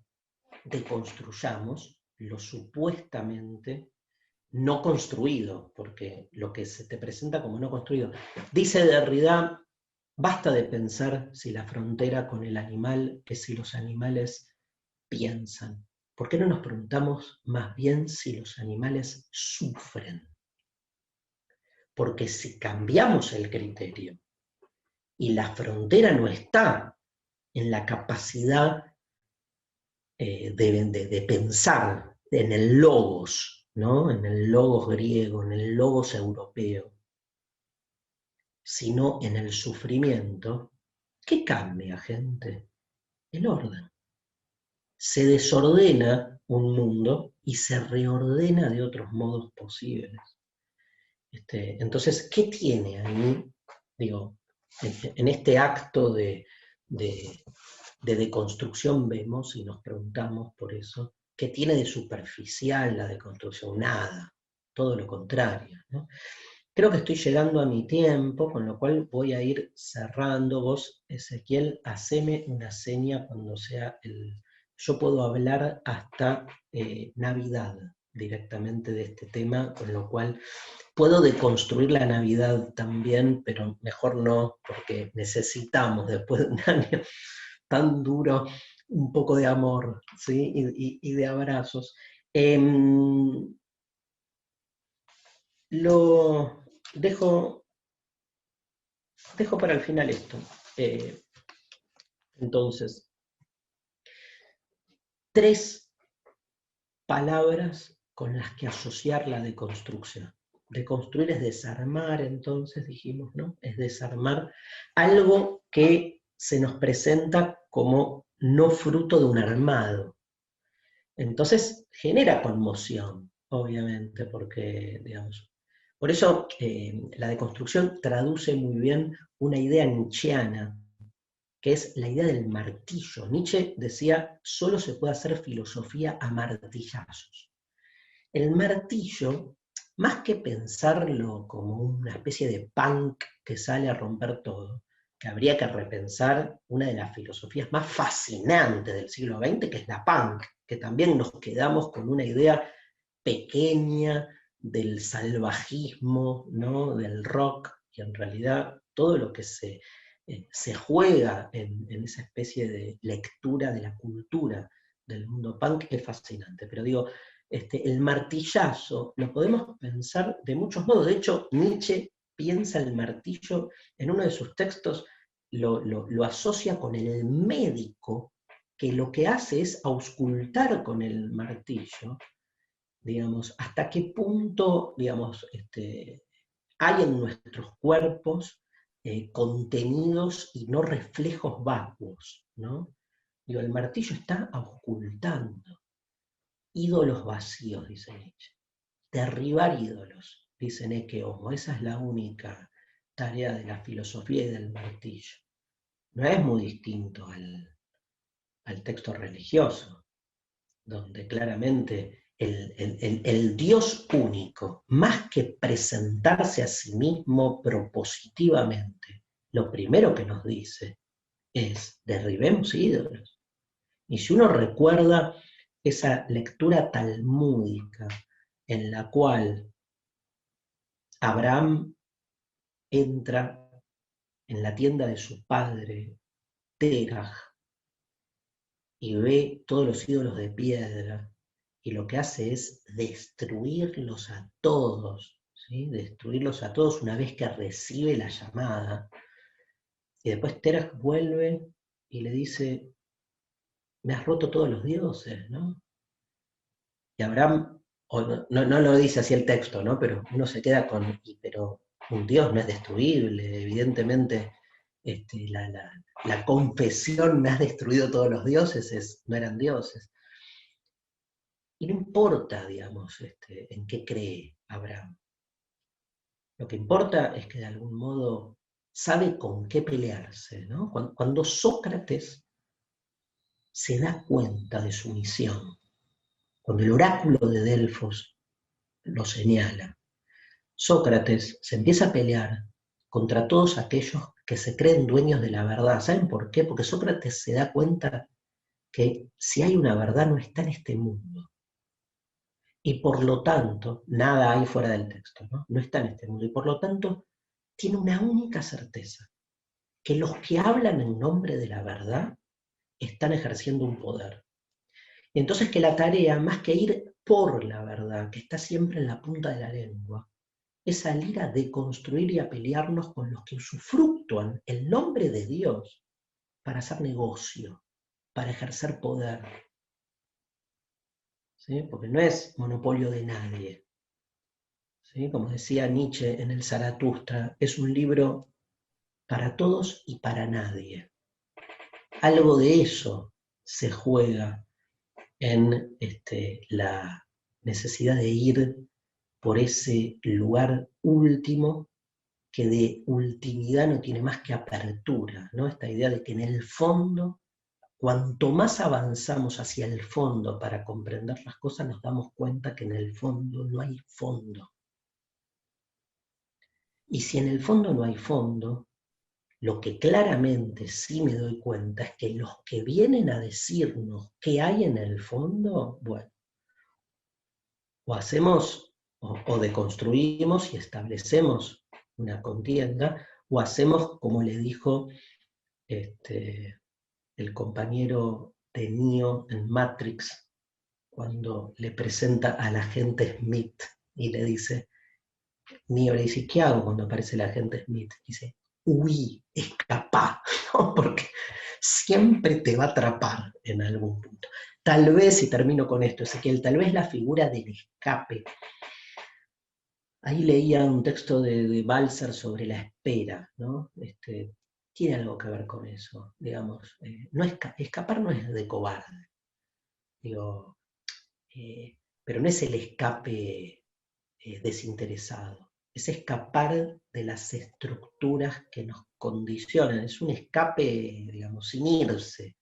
[SPEAKER 4] deconstruyamos lo supuestamente no construido, porque lo que se te presenta como no construido. Dice Derrida, basta de pensar si la frontera con el animal es si los animales piensan. ¿Por qué no nos preguntamos más bien si los animales sufren? Porque si cambiamos el criterio y la frontera no está en la capacidad de pensar en el logos, ¿no? En el logos griego, en el logos europeo, sino en el sufrimiento, ¿qué cambia, gente? El orden. Se desordena un mundo y se reordena de otros modos posibles. Entonces, ¿qué tiene ahí? Digo, en este acto de deconstrucción vemos y nos preguntamos por eso, ¿qué tiene de superficial la deconstrucción? Nada, todo lo contrario, ¿no? Creo que estoy llegando a mi tiempo, con lo cual voy a ir cerrando. Vos, Ezequiel, haceme una seña cuando sea el... Yo puedo hablar hasta Navidad directamente de este tema, con lo cual puedo deconstruir la Navidad también, pero mejor no, porque necesitamos, después de un año tan duro, un poco de amor, ¿sí? Y de abrazos. Lo dejo para el final esto. Entonces, 3 palabras con las que asociar la deconstrucción. Deconstruir es desarmar, entonces dijimos, ¿no? Es desarmar algo que se nos presenta como no fruto de un armado. Entonces genera conmoción, obviamente, porque, digamos, por eso la deconstrucción traduce muy bien una idea nietzscheana, que es la idea del martillo. Nietzsche decía, solo se puede hacer filosofía a martillazos. El martillo, más que pensarlo como una especie de punk que sale a romper todo, que habría que repensar una de las filosofías más fascinantes del siglo XX, que es la punk, que también nos quedamos con una idea pequeña del salvajismo, ¿no? Del rock, y en realidad todo lo que se juega en esa especie de lectura de la cultura del mundo punk es fascinante. Pero digo, el martillazo lo podemos pensar de muchos modos. De hecho, Nietzsche piensa el martillo en uno de sus textos, lo asocia con el médico, que lo que hace es auscultar con el martillo, digamos, hasta qué punto, digamos, hay en nuestros cuerpos contenidos y no reflejos vacuos, ¿no? Digo, el martillo está auscultando. Ídolos vacíos, dice Nietzsche. Derribar ídolos, dice Ecce Homo. Esa es la única tarea de la filosofía y del martillo. No es muy distinto al texto religioso, donde claramente el Dios único, más que presentarse a sí mismo propositivamente, lo primero que nos dice es, derribemos ídolos. Y si uno recuerda esa lectura talmúdica en la cual Abraham entra en la tienda de su padre, Teraj, y ve todos los ídolos de piedra, y lo que hace es destruirlos a todos, ¿sí? Destruirlos a todos una vez que recibe la llamada. Y después Teraj vuelve y le dice, me has roto todos los dioses, ¿no? Y Abraham, no lo dice así el texto, ¿no? Pero uno se queda con, pero un Dios no es destruible, evidentemente la confesión, me has destruido todos los dioses, no eran dioses. Y no importa, digamos, en qué cree Abraham. Lo que importa es que de algún modo sabe con qué pelearse, ¿no? Cuando Sócrates se da cuenta de su misión, cuando el oráculo de Delfos lo señala, Sócrates se empieza a pelear contra todos aquellos que se creen dueños de la verdad. ¿Saben por qué? Porque Sócrates se da cuenta que si hay una verdad no está en este mundo. Y por lo tanto, nada hay fuera del texto, ¿no? No está en este mundo. Y por lo tanto, tiene una única certeza, que los que hablan en nombre de la verdad están ejerciendo un poder. Y entonces que la tarea, más que ir por la verdad, que está siempre en la punta de la lengua, es salir a deconstruir y a pelearnos con los que usufructúan el nombre de Dios para hacer negocio, para ejercer poder. ¿Sí? Porque no es monopolio de nadie. ¿Sí? Como decía Nietzsche en el Zaratustra, es un libro para todos y para nadie. Algo de eso se juega en la necesidad de ir por ese lugar último que de ultimidad no tiene más que apertura, ¿no? Esta idea de que en el fondo cuanto más avanzamos hacia el fondo para comprender las cosas, nos damos cuenta que en el fondo no hay fondo. Y si en el fondo no hay fondo, lo que claramente sí me doy cuenta es que los que vienen a decirnos qué hay en el fondo, bueno, o hacemos, o deconstruimos y establecemos una contienda, o hacemos como le dijo el compañero de Neo en Matrix, cuando le presenta al agente Smith y le dice, Neo le dice, ¿qué hago cuando aparece el agente Smith? Dice, huí, escapá, ¿no? Porque siempre te va a atrapar en algún punto. Tal vez, y termino con esto, Ezequiel, tal vez la figura del escape. Ahí leía un texto de Balzer sobre la espera, ¿no? Tiene algo que ver con eso, digamos. No escapar no es de cobarde, digo, pero no es el escape desinteresado, es escapar de las estructuras que nos condicionan, es un escape, digamos, sin irse,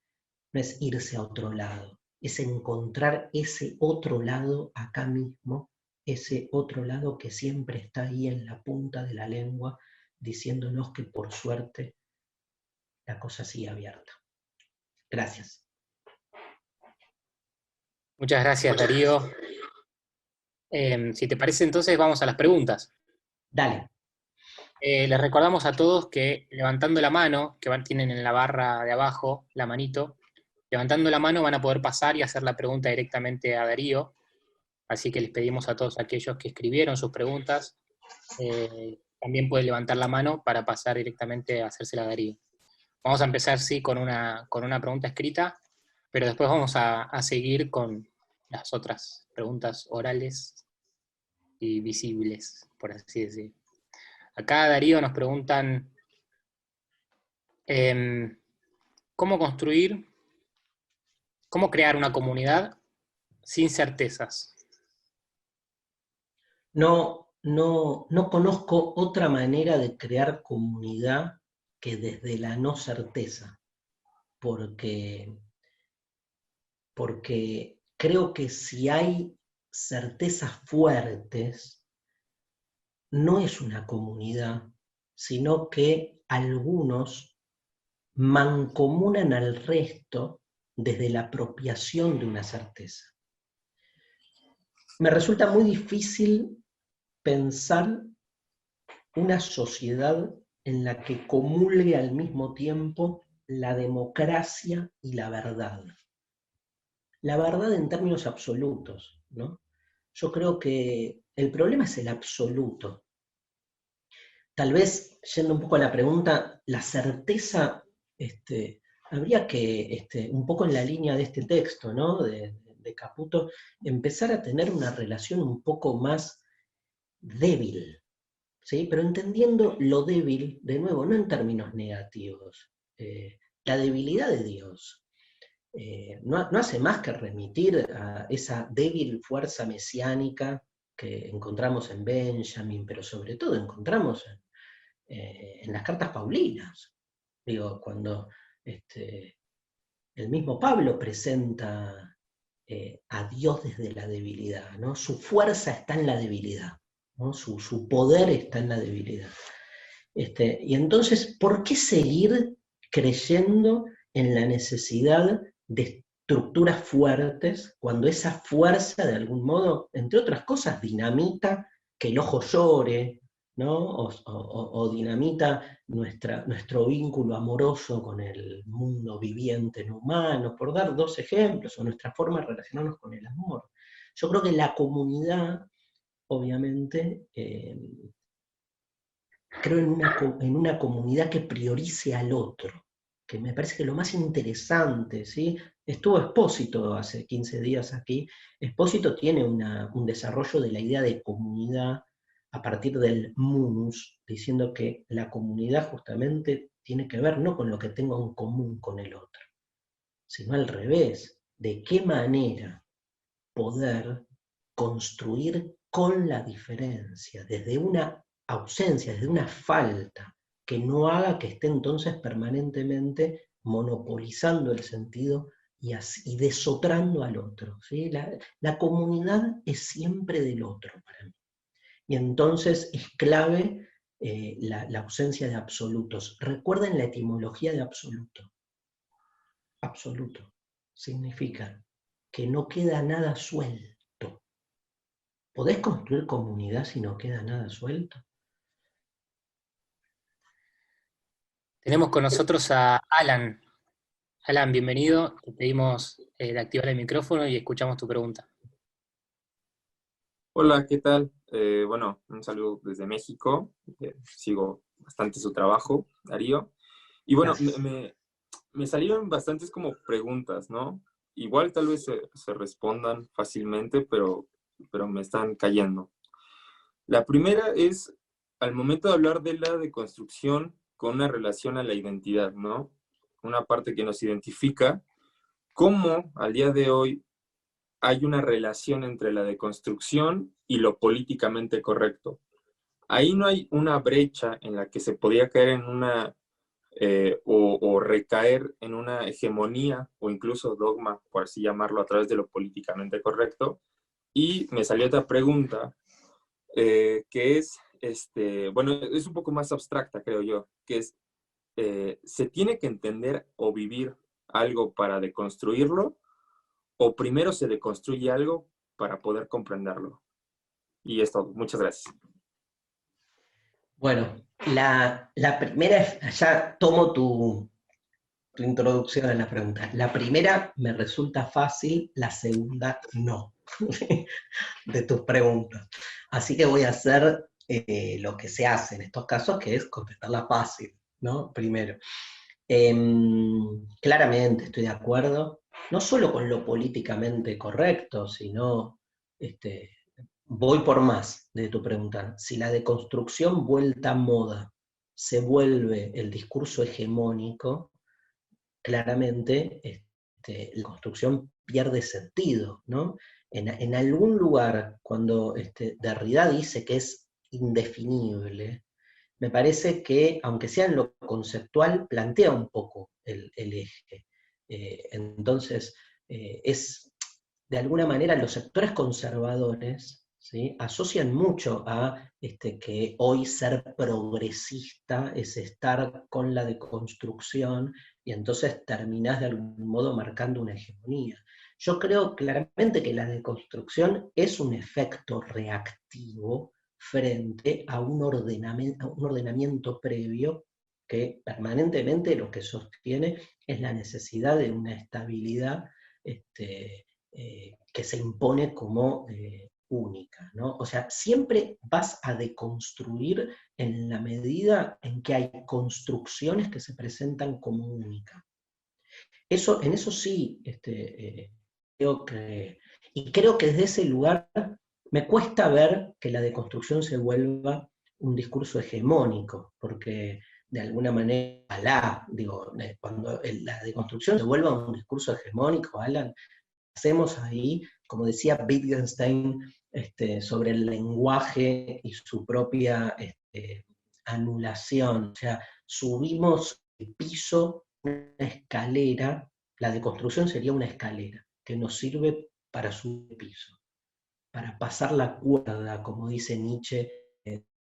[SPEAKER 4] no es irse a otro lado, es encontrar ese otro lado acá mismo, ese otro lado que siempre está ahí en la punta de la lengua, diciéndonos que por suerte la cosa sigue abierta. Gracias.
[SPEAKER 3] Muchas gracias, Darío. Si te parece, entonces vamos a las preguntas.
[SPEAKER 4] Dale.
[SPEAKER 3] Les recordamos a todos que levantando la mano, que tienen en la barra de abajo, la manito, levantando la mano van a poder pasar y hacer la pregunta directamente a Darío. Así que les pedimos a todos aquellos que escribieron sus preguntas, también pueden levantar la mano para pasar directamente a hacérsela a Darío. Vamos a empezar, sí, con una pregunta escrita, pero después vamos a seguir con las otras preguntas orales y visibles, por así decir. Acá, Darío, nos preguntan cómo crear una comunidad sin certezas.
[SPEAKER 4] No conozco otra manera de crear comunidad que desde la no certeza, porque creo que si hay certezas fuertes, no es una comunidad, sino que algunos mancomunan al resto desde la apropiación de una certeza. Me resulta muy difícil pensar una sociedad en la que comulgue al mismo tiempo la democracia y la verdad. La verdad en términos absolutos, ¿no? Yo creo que el problema es el absoluto. Tal vez, yendo un poco a la pregunta, la certeza, habría que, un poco en la línea de este texto, ¿no? de Caputo, empezar a tener una relación un poco más débil, ¿sí? Pero entendiendo lo débil, de nuevo, no en términos negativos, la debilidad de Dios no hace más que remitir a esa débil fuerza mesiánica que encontramos en Benjamin, pero sobre todo encontramos en las cartas paulinas. Digo, cuando el mismo Pablo presenta a Dios desde la debilidad, ¿no? Su fuerza está en la debilidad, ¿no? Su poder está en la debilidad. Y entonces, ¿por qué seguir creyendo en la necesidad de estructuras fuertes cuando esa fuerza, de algún modo, entre otras cosas, dinamita que el ojo llore, ¿no? o dinamita nuestro vínculo amoroso con el mundo viviente no humano, por dar dos ejemplos, o nuestra forma de relacionarnos con el amor? Yo creo que la comunidad, obviamente, creo en una comunidad que priorice al otro, que me parece que lo más interesante, ¿sí? Estuvo Espósito hace 15 días aquí. Espósito tiene un desarrollo de la idea de comunidad a partir del munus, diciendo que la comunidad justamente tiene que ver no con lo que tengo en común con el otro, sino al revés, de qué manera poder construir con la diferencia, desde una ausencia, desde una falta, que no haga que esté entonces permanentemente monopolizando el sentido y desotrando al otro. ¿Sí? La comunidad es siempre del otro para mí. Y entonces es clave la ausencia de absolutos. Recuerden la etimología de absoluto. Absoluto significa que no queda nada suelto. ¿Podés construir comunidad si no queda nada suelto?
[SPEAKER 3] Tenemos con nosotros a Alan. Alan, bienvenido. Te pedimos de activar el micrófono y escuchamos tu pregunta.
[SPEAKER 5] Hola, ¿qué tal? Bueno, un saludo desde México. Sigo bastante su trabajo, Darío. Y bueno, me salieron bastantes como preguntas, ¿no? Igual tal vez se respondan fácilmente, pero me están cayendo. La primera es, al momento de hablar de la deconstrucción con una relación a la identidad, ¿no? Una parte que nos identifica, ¿cómo al día de hoy hay una relación entre la deconstrucción y lo políticamente correcto? Ahí no hay una brecha en la que se podía caer en una, o recaer en una hegemonía o incluso dogma, por así llamarlo, a través de lo políticamente correcto. Y me salió otra pregunta, que es, bueno, es un poco más abstracta, creo yo, que es, ¿se tiene que entender o vivir algo para deconstruirlo? ¿O primero se deconstruye algo para poder comprenderlo? Y es todo. Muchas gracias.
[SPEAKER 4] Bueno, la primera, ya tomo tu introducción a la pregunta. La primera me resulta fácil, la segunda no, de tus preguntas. Así que voy a hacer lo que se hace en estos casos, que es contestarla fácil, ¿no? Primero. Claramente estoy de acuerdo, no solo con lo políticamente correcto, sino, voy por más de tu pregunta. Si la deconstrucción vuelta a moda se vuelve el discurso hegemónico, claramente la construcción pierde sentido, ¿no? En algún lugar, cuando Derrida dice que es indefinible, me parece que, aunque sea en lo conceptual, plantea un poco el eje. Entonces, es, de alguna manera, los sectores conservadores, ¿sí?, asocian mucho a que hoy ser progresista es estar con la deconstrucción, y entonces terminás de algún modo marcando una hegemonía. Yo creo claramente que la deconstrucción es un efecto reactivo frente a un ordenamiento previo que permanentemente lo que sostiene es la necesidad de una estabilidad que se impone como única, ¿no? O sea, siempre vas a deconstruir en la medida en que hay construcciones que se presentan como únicas. En eso sí creo que, y creo que desde ese lugar me cuesta ver que la deconstrucción se vuelva un discurso hegemónico, porque de alguna manera, cuando la deconstrucción se vuelva un discurso hegemónico, Alan, hacemos ahí, como decía Wittgenstein, sobre el lenguaje y su propia anulación, o sea, subimos el piso, una escalera, la deconstrucción sería una escalera que nos sirve para subir el piso, para pasar la cuerda, como dice Nietzsche,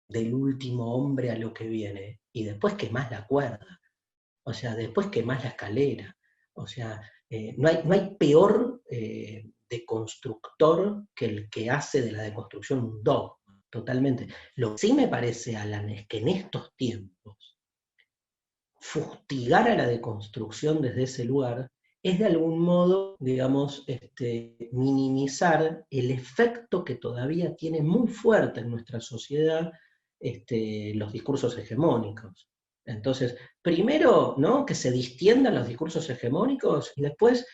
[SPEAKER 4] del último hombre a lo que viene, y después quemás la cuerda, o sea, después quemás la escalera, o sea, no hay peor deconstructor que el que hace de la deconstrucción un dogma, totalmente. Lo que sí me parece, Alan, es que en estos tiempos, fustigar a la deconstrucción desde ese lugar es de algún modo, digamos, minimizar el efecto que todavía tiene muy fuerte en nuestra sociedad los discursos hegemónicos. Entonces, primero, ¿no?, que se distiendan los discursos hegemónicos y después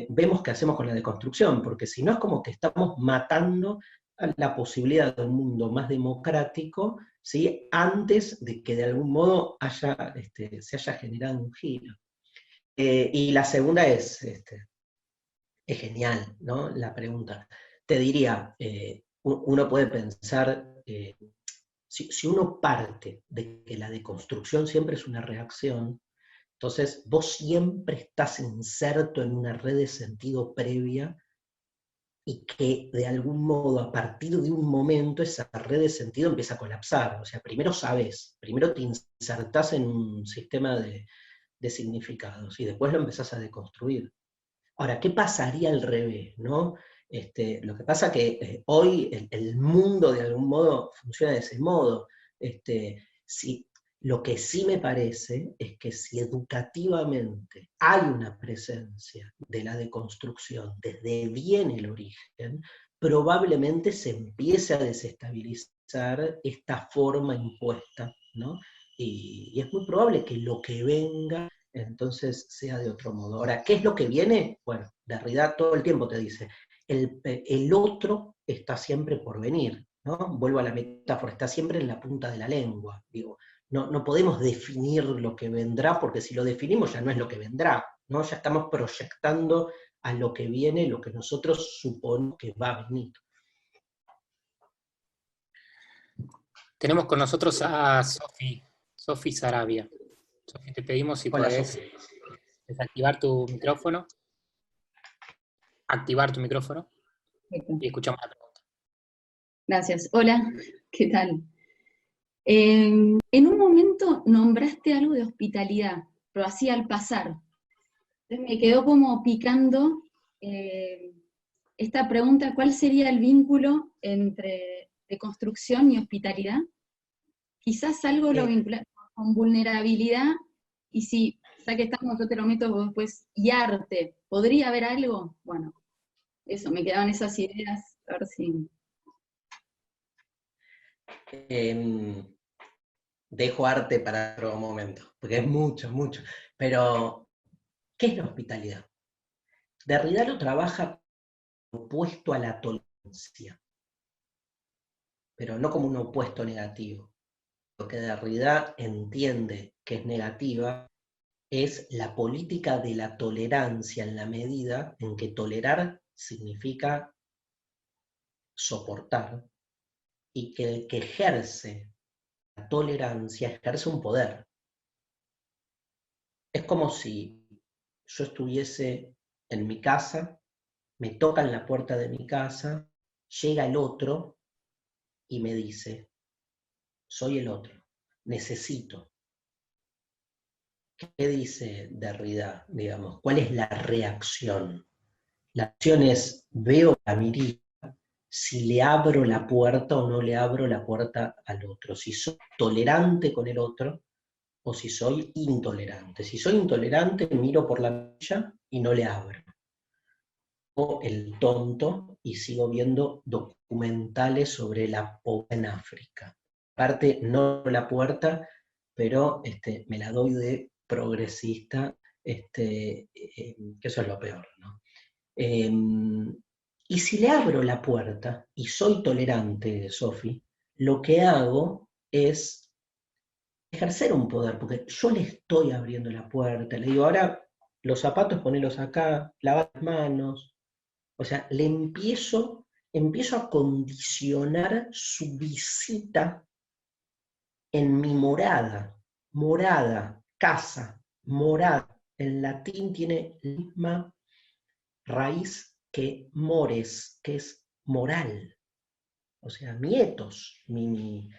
[SPEAKER 4] vemos qué hacemos con la deconstrucción, porque si no es como que estamos matando a la posibilidad de un mundo más democrático, ¿sí?, antes de que de algún modo se haya generado un giro. Y la segunda es genial, ¿no?, la pregunta. Te diría, uno puede pensar, si uno parte de que la deconstrucción siempre es una reacción, Entonces, vos siempre estás inserto en una red de sentido previa y que de algún modo, a partir de un momento, esa red de sentido empieza a colapsar. O sea, primero sabes, primero te insertás en un sistema de significados y después lo empezás a deconstruir. Ahora, ¿qué pasaría al revés, no? Lo que pasa que hoy el mundo de algún modo funciona de ese modo. Si, lo que sí me parece es que si educativamente hay una presencia de la deconstrucción desde bien el origen, probablemente se empiece a desestabilizar esta forma impuesta, ¿no? Y es muy probable que lo que venga entonces sea de otro modo. Ahora, ¿qué es lo que viene? Bueno, Derrida todo el tiempo te dice, el otro está siempre por venir, ¿no? Vuelvo a la metáfora, está siempre en la punta de la lengua. Digo, no podemos definir lo que vendrá, porque si lo definimos ya no es lo que vendrá, ¿no? Ya estamos proyectando a lo que viene, lo que nosotros suponemos que va a venir.
[SPEAKER 3] Tenemos con nosotros a Sofi Sarabia. Sofi, te pedimos si
[SPEAKER 4] Hola,
[SPEAKER 3] podés
[SPEAKER 4] Sofía.
[SPEAKER 3] desactivar tu micrófono, activar tu micrófono
[SPEAKER 6] Perfecto.
[SPEAKER 3] y escuchamos la pregunta.
[SPEAKER 6] Gracias. Hola, ¿qué tal? En un momento nombraste algo de hospitalidad, pero así al pasar. Entonces me quedó como picando esta pregunta, ¿cuál sería el vínculo entre deconstrucción y hospitalidad? Quizás algo lo vincular con vulnerabilidad, y si, ya que estamos, yo te lo meto después, y arte, ¿podría haber algo? Bueno, eso, me quedaban esas ideas, a ver si...
[SPEAKER 4] Dejo arte para otro momento, porque es mucho, mucho. Pero, ¿qué es la hospitalidad? Derrida lo trabaja opuesto a la tolerancia, pero no como un opuesto negativo. Lo que Derrida entiende que es negativa es la política de la tolerancia, en la medida en que tolerar significa soportar, y que el que ejerce la tolerancia ejerce un poder. Es como si yo estuviese en mi casa, me tocan la puerta de mi casa, llega el otro y me dice, soy el otro, necesito. ¿Qué dice Derrida, digamos? ¿Cuál es la reacción? La acción es, veo la mirilla, si le abro la puerta o no le abro la puerta al otro, si soy tolerante con el otro o si soy intolerante. Si soy intolerante, miro por la mirilla y no le abro. O el tonto y sigo viendo documentales sobre la pobreza en África. Aparte, no la puerta, pero me la doy de progresista, que eso es lo peor, ¿no? Y si le abro la puerta y soy tolerante, Sofi, lo que hago es ejercer un poder, porque yo le estoy abriendo la puerta, le digo, ahora los zapatos ponelos acá, lava las manos, o sea, le empiezo a condicionar su visita en mi morada, casa, morada. En latín tiene la misma raíz que mores, que es moral. O sea, mi ethos, mi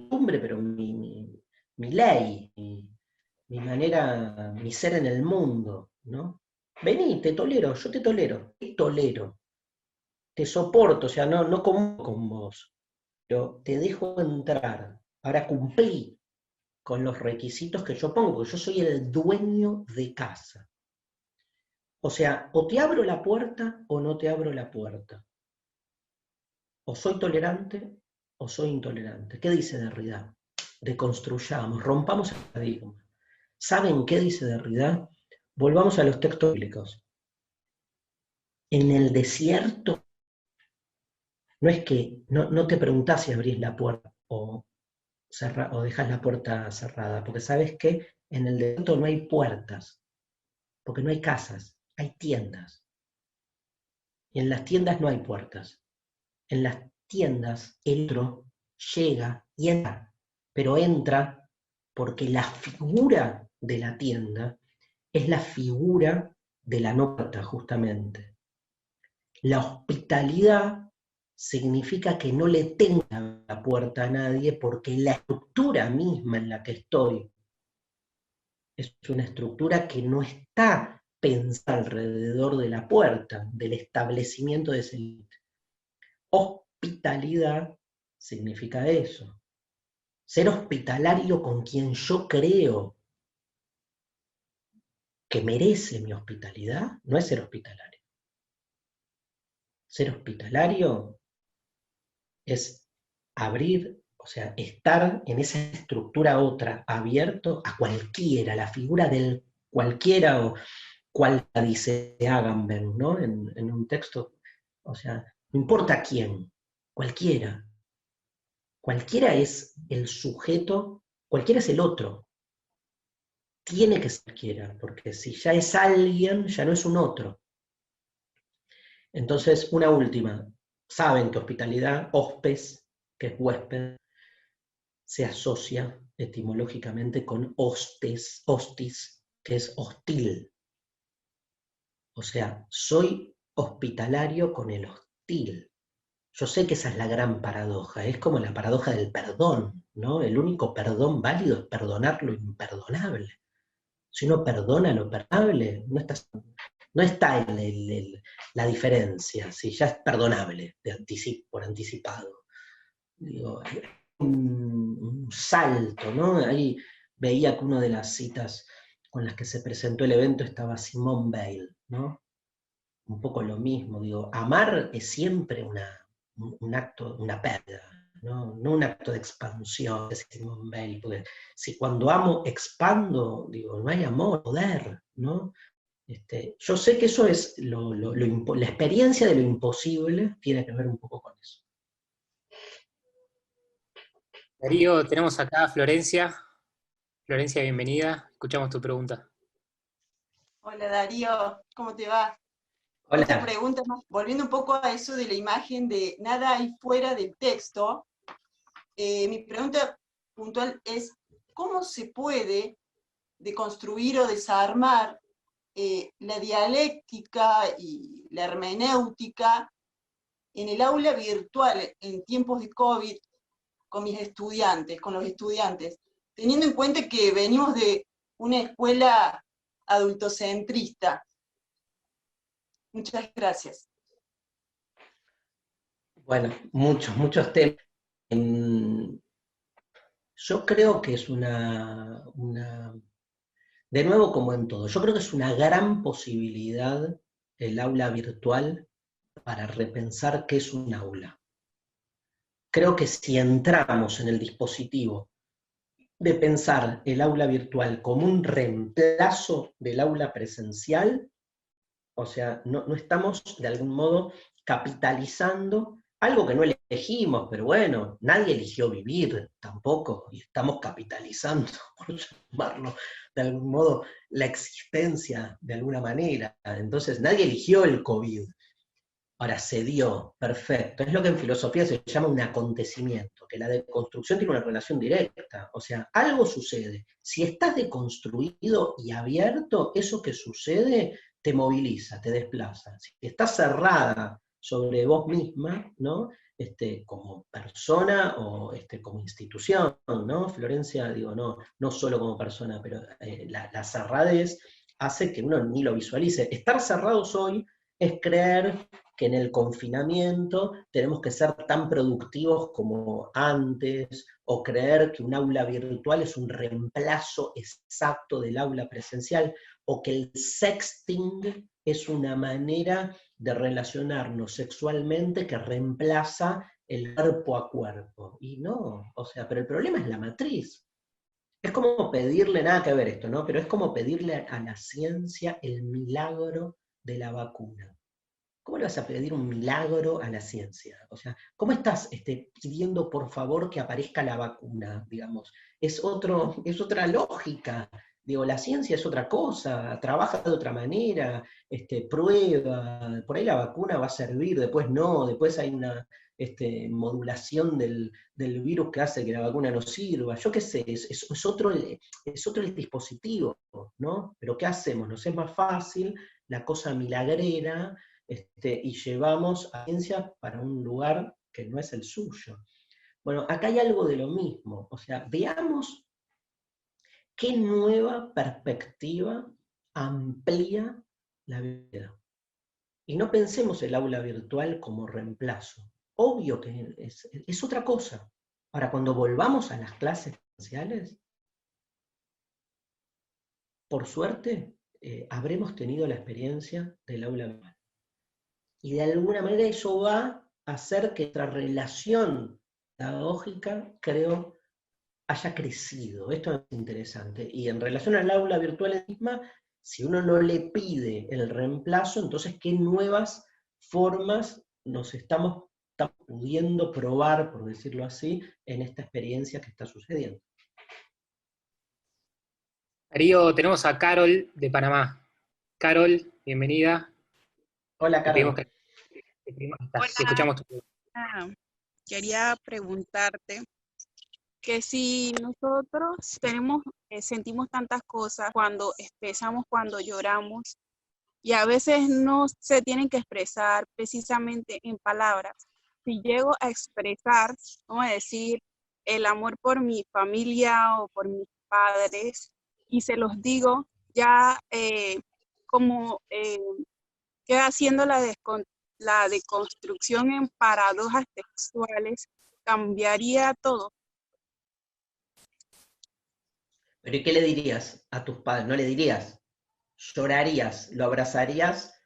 [SPEAKER 4] cumbre, pero mi ley, mi manera, mi ser en el mundo, ¿no? Vení, te tolero, yo te tolero, te soporto, o sea, no como con vos, pero te dejo entrar. Ahora cumplí con los requisitos que yo pongo, porque yo soy el dueño de casa. O sea, o te abro la puerta o no te abro la puerta. O soy tolerante o soy intolerante. ¿Qué dice Derrida? Deconstruyamos, rompamos el paradigma. ¿Saben qué dice Derrida? Volvamos a los textos bíblicos. En el desierto, no es que, no te preguntás si abrís la puerta o dejás la puerta cerrada, porque sabes que en el desierto no hay puertas, porque no hay casas, hay tiendas. Y en las tiendas no hay puertas. En las tiendas el otro llega y entra, pero entra porque la figura de la tienda es la figura de la no puerta, justamente. La hospitalidad significa que no le tenga la puerta a nadie porque la estructura misma en la que estoy es una estructura que no está pensada alrededor de la puerta, del establecimiento de ese límite. Hospitalidad significa eso. Ser hospitalario con quien yo creo que merece mi hospitalidad no es ser hospitalario. Ser hospitalario es abrir, o sea, estar en esa estructura otra, abierto a cualquiera, la figura del cualquiera, o cual dice Agamben, ¿no? En un texto, o sea, no importa quién, cualquiera. Cualquiera es el sujeto, cualquiera es el otro. Tiene que ser cualquiera, porque si ya es alguien, ya no es un otro. Entonces, una última. Saben que hospitalidad, hospes, que es huésped, se asocia etimológicamente con hostes, hostis, que es hostil. O sea, soy hospitalario con el hostil. Yo sé que esa es la gran paradoja, es como la paradoja del perdón, ¿no? El único perdón válido es perdonar lo imperdonable. Si uno perdona lo perdonable, no está la diferencia, si ya es perdonable por anticipado. Digo, un salto, ¿no? Ahí veía que una de las citas con las que se presentó el evento estaba Simone Weil, ¿no? Un poco lo mismo, digo, amar es siempre un acto, una pérdida, ¿no? No un acto de expansión, es Simone Weil, porque si cuando amo expando, digo, no hay amor, poder, ¿no? Yo sé que eso es la experiencia de lo imposible tiene que ver un poco con eso.
[SPEAKER 3] Darío, tenemos acá a Florencia. Florencia, bienvenida. Escuchamos tu pregunta.
[SPEAKER 7] Hola Darío, ¿cómo te va?
[SPEAKER 4] Hola.
[SPEAKER 7] Otra pregunta más, volviendo un poco a eso de la imagen de nada hay fuera del texto, mi pregunta puntual es, ¿cómo se puede deconstruir o desarmar la dialéctica y la hermenéutica en el aula virtual en tiempos de COVID con mis estudiantes, con los estudiantes, teniendo en cuenta que venimos de una escuela adultocentrista? Muchas gracias.
[SPEAKER 4] Bueno, muchos temas. Yo creo que es de nuevo como en todo, yo creo que es una gran posibilidad el aula virtual para repensar qué es un aula. Creo que si entramos en el dispositivo de pensar el aula virtual como un reemplazo del aula presencial, o sea, no estamos de algún modo capitalizando algo que no elegimos, pero bueno, nadie eligió vivir tampoco, y estamos capitalizando, por llamarlo de algún modo, la existencia de alguna manera. Entonces, nadie eligió el COVID. Ahora se dio, perfecto. Es lo que en filosofía se llama un acontecimiento, que la deconstrucción tiene una relación directa. O sea, algo sucede. Si estás deconstruido y abierto, eso que sucede te moviliza, te desplaza. Si estás cerrada sobre vos misma, ¿no? Como persona o como institución, ¿no? Florencia, digo, no solo como persona, pero la cerradez hace que uno ni lo visualice. Estar cerrados hoy es creer que en el confinamiento tenemos que ser tan productivos como antes, o creer que un aula virtual es un reemplazo exacto del aula presencial, o que el sexting es una manera de relacionarnos sexualmente que reemplaza el cuerpo a cuerpo. Y no, o sea, pero el problema es la matriz. Es como pedirle, nada que ver esto, ¿no? Pero es como pedirle a la ciencia el milagro de la vacuna. ¿Cómo le vas a pedir un milagro a la ciencia? O sea, ¿cómo estás pidiendo por favor que aparezca la vacuna, digamos? Es otra lógica. Digo, la ciencia es otra cosa, trabaja de otra manera, prueba, por ahí la vacuna va a servir, después no, después hay una modulación del virus que hace que la vacuna no sirva, yo qué sé, es otro el dispositivo, ¿no? Pero ¿qué hacemos? Nos es más fácil la cosa milagrera, y llevamos a la ciencia para un lugar que no es el suyo. Bueno, acá hay algo de lo mismo, o sea, veamos qué nueva perspectiva amplía la vida. Y no pensemos el aula virtual como reemplazo. Obvio que es otra cosa. Ahora, cuando volvamos a las clases presenciales, por suerte, habremos tenido la experiencia del aula virtual. Y de alguna manera eso va a hacer que nuestra relación pedagógica, creo, haya crecido. Esto es interesante. Y en relación al aula virtual misma, si uno no le pide el reemplazo, entonces qué nuevas formas nos estamos pudiendo probar, por decirlo así, en esta experiencia que está sucediendo.
[SPEAKER 3] Darío, tenemos a Carol de Panamá. Carol, bienvenida.
[SPEAKER 4] Hola, Carol.
[SPEAKER 3] Hola. Escuchamos tu pregunta.
[SPEAKER 8] Quería preguntarte que si nosotros sentimos tantas cosas cuando expresamos, cuando lloramos, y a veces no se tienen que expresar precisamente en palabras. Si llego a expresar, vamos a decir, el amor por mi familia o por mis padres, y se los digo, ya queda haciendo la deconstrucción en paradojas textuales, cambiaría todo.
[SPEAKER 4] ¿Pero y qué le dirías a tus padres? ¿No le dirías? ¿Llorarías? ¿Lo abrazarías?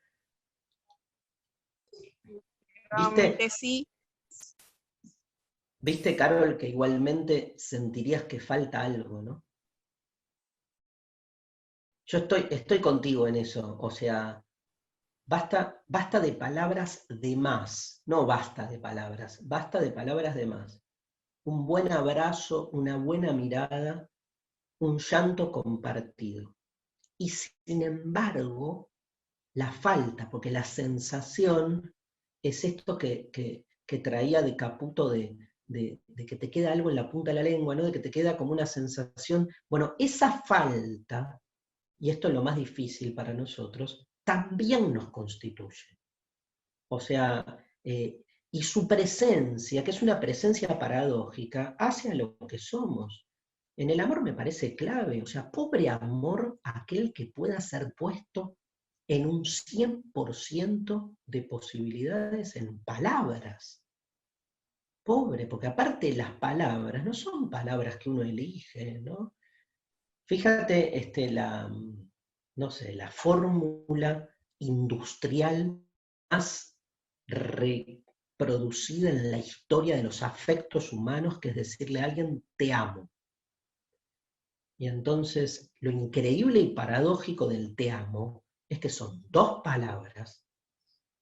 [SPEAKER 8] Realmente sí.
[SPEAKER 4] ¿Viste, Carol, que igualmente sentirías que falta algo, ¿no? Yo estoy contigo en eso, o sea, basta de palabras de más, no basta de palabras de más. Un buen abrazo, una buena mirada, un llanto compartido. Y sin embargo, la falta, porque la sensación es esto que traía de Caputo de que te queda algo en la punta de la lengua, ¿no? De que te queda como una sensación. Bueno, esa falta, y esto es lo más difícil para nosotros, también nos constituye. O sea, y su presencia, que es una presencia paradójica, hace a lo que somos. En el amor me parece clave, o sea, pobre amor aquel que pueda ser puesto en un 100% de posibilidades en palabras. Pobre, porque aparte las palabras no son palabras que uno elige, ¿no? Fíjate no sé, la fórmula industrial más reproducida en la historia de los afectos humanos, que es decirle a alguien, te amo. Y entonces, lo increíble y paradójico del te amo es que son dos palabras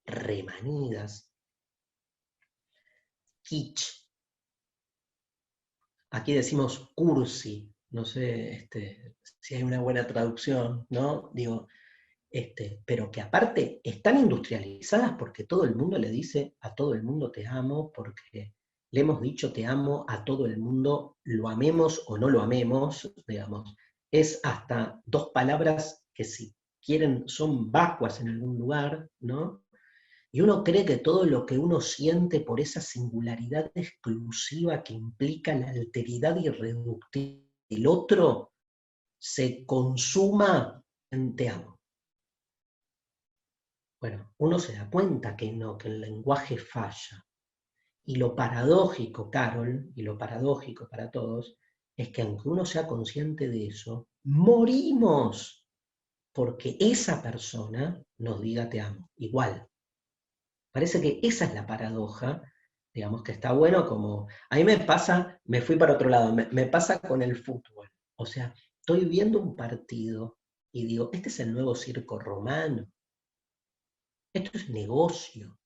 [SPEAKER 4] remanidas, kitsch. Aquí decimos cursi, no sé si hay una buena traducción, ¿no? Digo, pero que aparte están industrializadas porque todo el mundo le dice a todo el mundo te amo, porque le hemos dicho te amo a todo el mundo, lo amemos o no lo amemos, digamos. Es hasta dos palabras que si quieren son vacuas en algún lugar, ¿no? Y uno cree que todo lo que uno siente por esa singularidad exclusiva que implica la alteridad irreductible del otro, se consuma en te amo. Bueno, uno se da cuenta que no, que el lenguaje falla. Y lo paradójico, Carol, y lo paradójico para todos, es que aunque uno sea consciente de eso, morimos porque esa persona nos diga te amo, igual. Parece que esa es la paradoja, digamos que está bueno como... A mí me pasa, me fui para otro lado, me pasa con el fútbol. O sea, estoy viendo un partido y digo, este es el nuevo circo romano. Esto es negocio.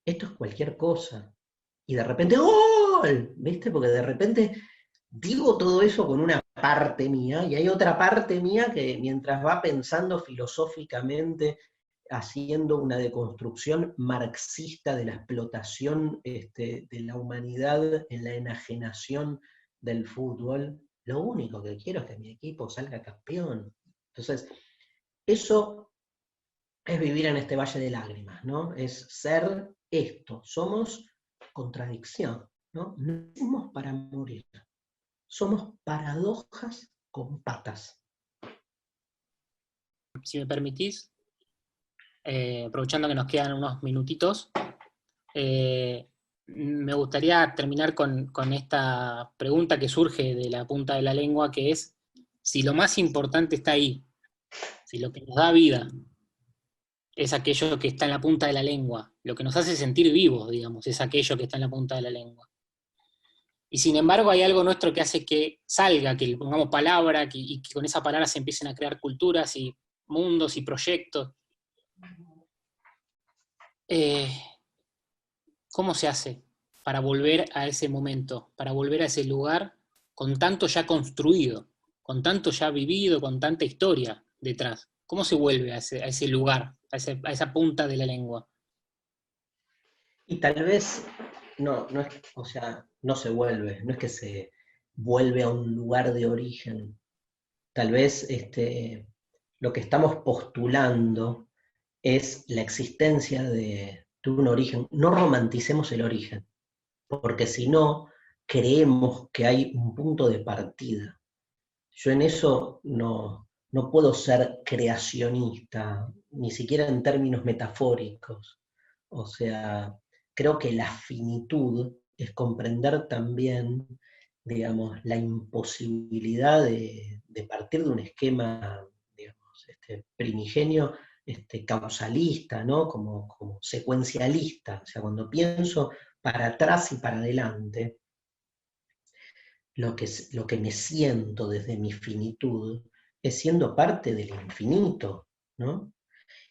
[SPEAKER 4] Esto es cualquier cosa. Y de repente, ¡gol! ¿Viste? Porque de repente digo todo eso con una parte mía, y hay otra parte mía que mientras va pensando filosóficamente, haciendo una deconstrucción marxista de la explotación de la humanidad en la enajenación del fútbol, lo único que quiero es que mi equipo salga campeón. Entonces, eso es vivir en este valle de lágrimas, ¿no? Es ser esto, somos contradicción, ¿no? No nacimos para morir, somos paradojas con patas.
[SPEAKER 3] Si me permitís, aprovechando que nos quedan unos minutitos, me gustaría terminar con esta pregunta que surge de la punta de la lengua, que es si lo más importante está ahí, si lo que nos da vida es aquello que está en la punta de la lengua, lo que nos hace sentir vivos, digamos, es aquello que está en la punta de la lengua. Y sin embargo hay algo nuestro que hace que salga, que le pongamos palabra, y que con esa palabra se empiecen a crear culturas y mundos y proyectos. ¿Cómo se hace para volver a ese momento, para volver a ese lugar con tanto ya construido, con tanto ya vivido, con tanta historia detrás? ¿Cómo se vuelve a ese lugar, a esa punta de la lengua?
[SPEAKER 4] Y tal vez no es, o sea, no se vuelve, no es que se vuelve a un lugar de origen. Tal vez lo que estamos postulando es la existencia de un origen. No romanticemos el origen, porque si no, creemos que hay un punto de partida. Yo en eso no puedo ser creacionista, ni siquiera en términos metafóricos. O sea, creo que la finitud es comprender también, digamos, la imposibilidad de partir de un esquema, digamos, primigenio, causalista, ¿no? Como secuencialista. O sea, cuando pienso para atrás y para adelante, lo que me siento desde mi finitud es siendo parte del infinito, ¿no?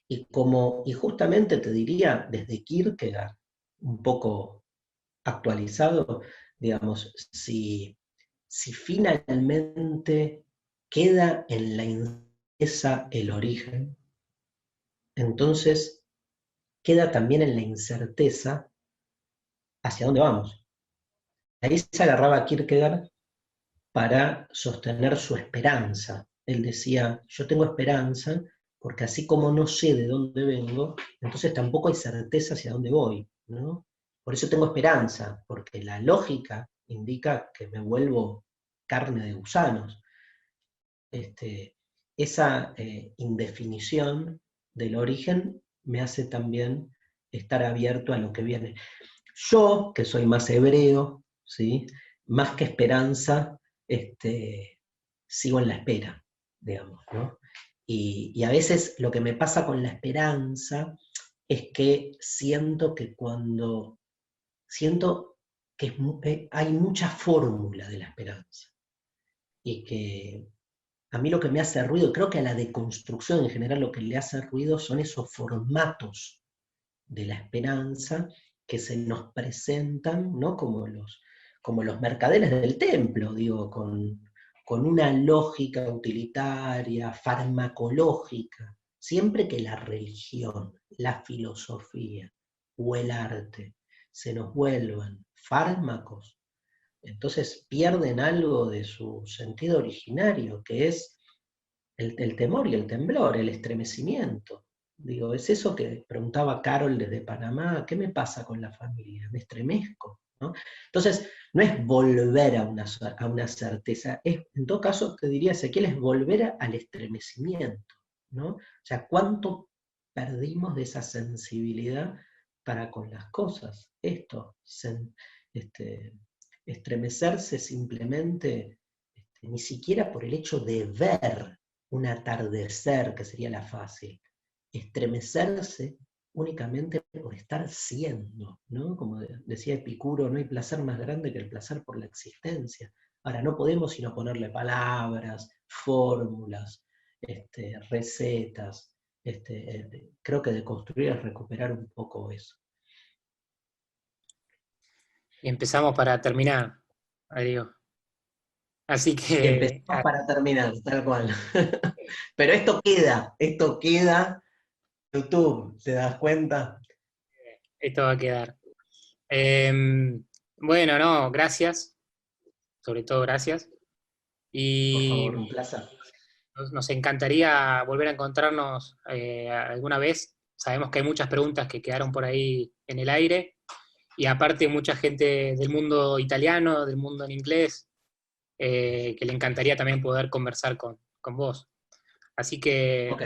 [SPEAKER 4] Y justamente te diría, desde Kierkegaard, un poco actualizado, digamos, si finalmente queda en la incerteza el origen, entonces queda también en la incerteza hacia dónde vamos. Ahí se agarraba Kierkegaard para sostener su esperanza. Él decía, yo tengo esperanza porque así como no sé de dónde vengo, entonces tampoco hay certeza hacia dónde voy, ¿no? Por eso tengo esperanza, porque la lógica indica que me vuelvo carne de gusanos. Esa indefinición del origen me hace también estar abierto a lo que viene. Yo, que soy más hebreo, ¿sí? Más que esperanza, sigo en la espera, digamos, ¿no? Y a veces lo que me pasa con la esperanza es que siento que hay mucha fórmula de la esperanza, y que a mí lo que me hace ruido, creo que a la deconstrucción en general lo que le hace ruido son esos formatos de la esperanza que se nos presentan, ¿no? Como los mercaderes del templo, digo, con una lógica utilitaria, farmacológica, siempre que la religión, la filosofía o el arte se nos vuelvan fármacos, entonces pierden algo de su sentido originario, que es el temor y el temblor, el estremecimiento. Digo, es eso que preguntaba Carol desde Panamá, ¿qué me pasa con la familia? Me estremezco, ¿no? Entonces, no es volver a una certeza, en todo caso, te diría, Ezequiel, es volver al estremecimiento, ¿no? O sea, ¿cuánto perdimos de esa sensibilidad para con las cosas? Estremecerse simplemente, ni siquiera por el hecho de ver un atardecer, que sería la fácil, estremecerse únicamente por estar siendo, ¿no? Como decía Epicuro, no hay placer más grande que el placer por la existencia. Ahora, no podemos sino ponerle palabras, fórmulas, recetas. Creo que deconstruir es recuperar un poco eso.
[SPEAKER 3] Y empezamos para terminar, Darío. Así
[SPEAKER 4] Y
[SPEAKER 3] que
[SPEAKER 4] empezamos para terminar, tal cual. Pero esto queda en YouTube, ¿te das cuenta?
[SPEAKER 3] esto va a quedar. Bueno, no, gracias, sobre todo gracias.
[SPEAKER 4] Por
[SPEAKER 3] Y
[SPEAKER 4] favor, un placer.
[SPEAKER 3] nos encantaría volver a encontrarnos alguna vez. Sabemos que hay muchas preguntas que quedaron por ahí en el aire, y aparte mucha gente del mundo italiano, del mundo en inglés, que le encantaría también poder conversar con vos. Así que,
[SPEAKER 4] Ok.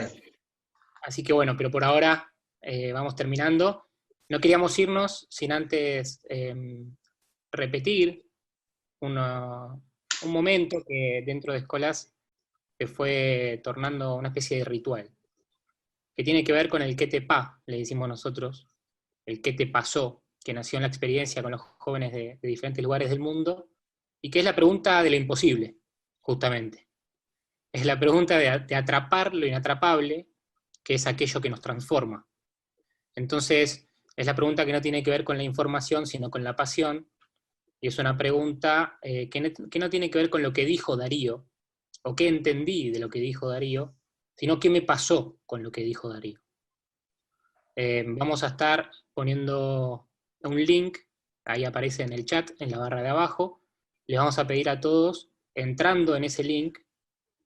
[SPEAKER 3] así que bueno, pero por ahora vamos terminando. No queríamos irnos sin antes repetir un momento que dentro de Escolás se fue tornando una especie de ritual, que tiene que ver con el qué te pa, le decimos nosotros, el qué te pasó, que nació en la experiencia con los jóvenes de diferentes lugares del mundo, y que es la pregunta de lo imposible, justamente. Es la pregunta de atrapar lo inatrapable, que es aquello que nos transforma. Entonces, es la pregunta que no tiene que ver con la información, sino con la pasión, y es una pregunta que no tiene que ver con lo que dijo Darío, o qué entendí de lo que dijo Darío, sino qué me pasó con lo que dijo Darío. Vamos a estar poniendo un link, ahí aparece en el chat, en la barra de abajo. Les vamos a pedir a todos, entrando en ese link,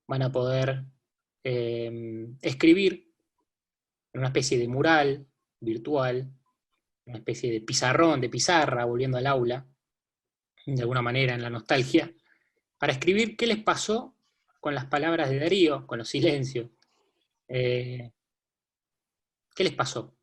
[SPEAKER 3] van a poder escribir en una especie de mural virtual, una especie de pizarrón, de pizarra, volviendo al aula, de alguna manera en la nostalgia, para escribir qué les pasó con las palabras de Darío, con los silencios. ¿Qué les pasó?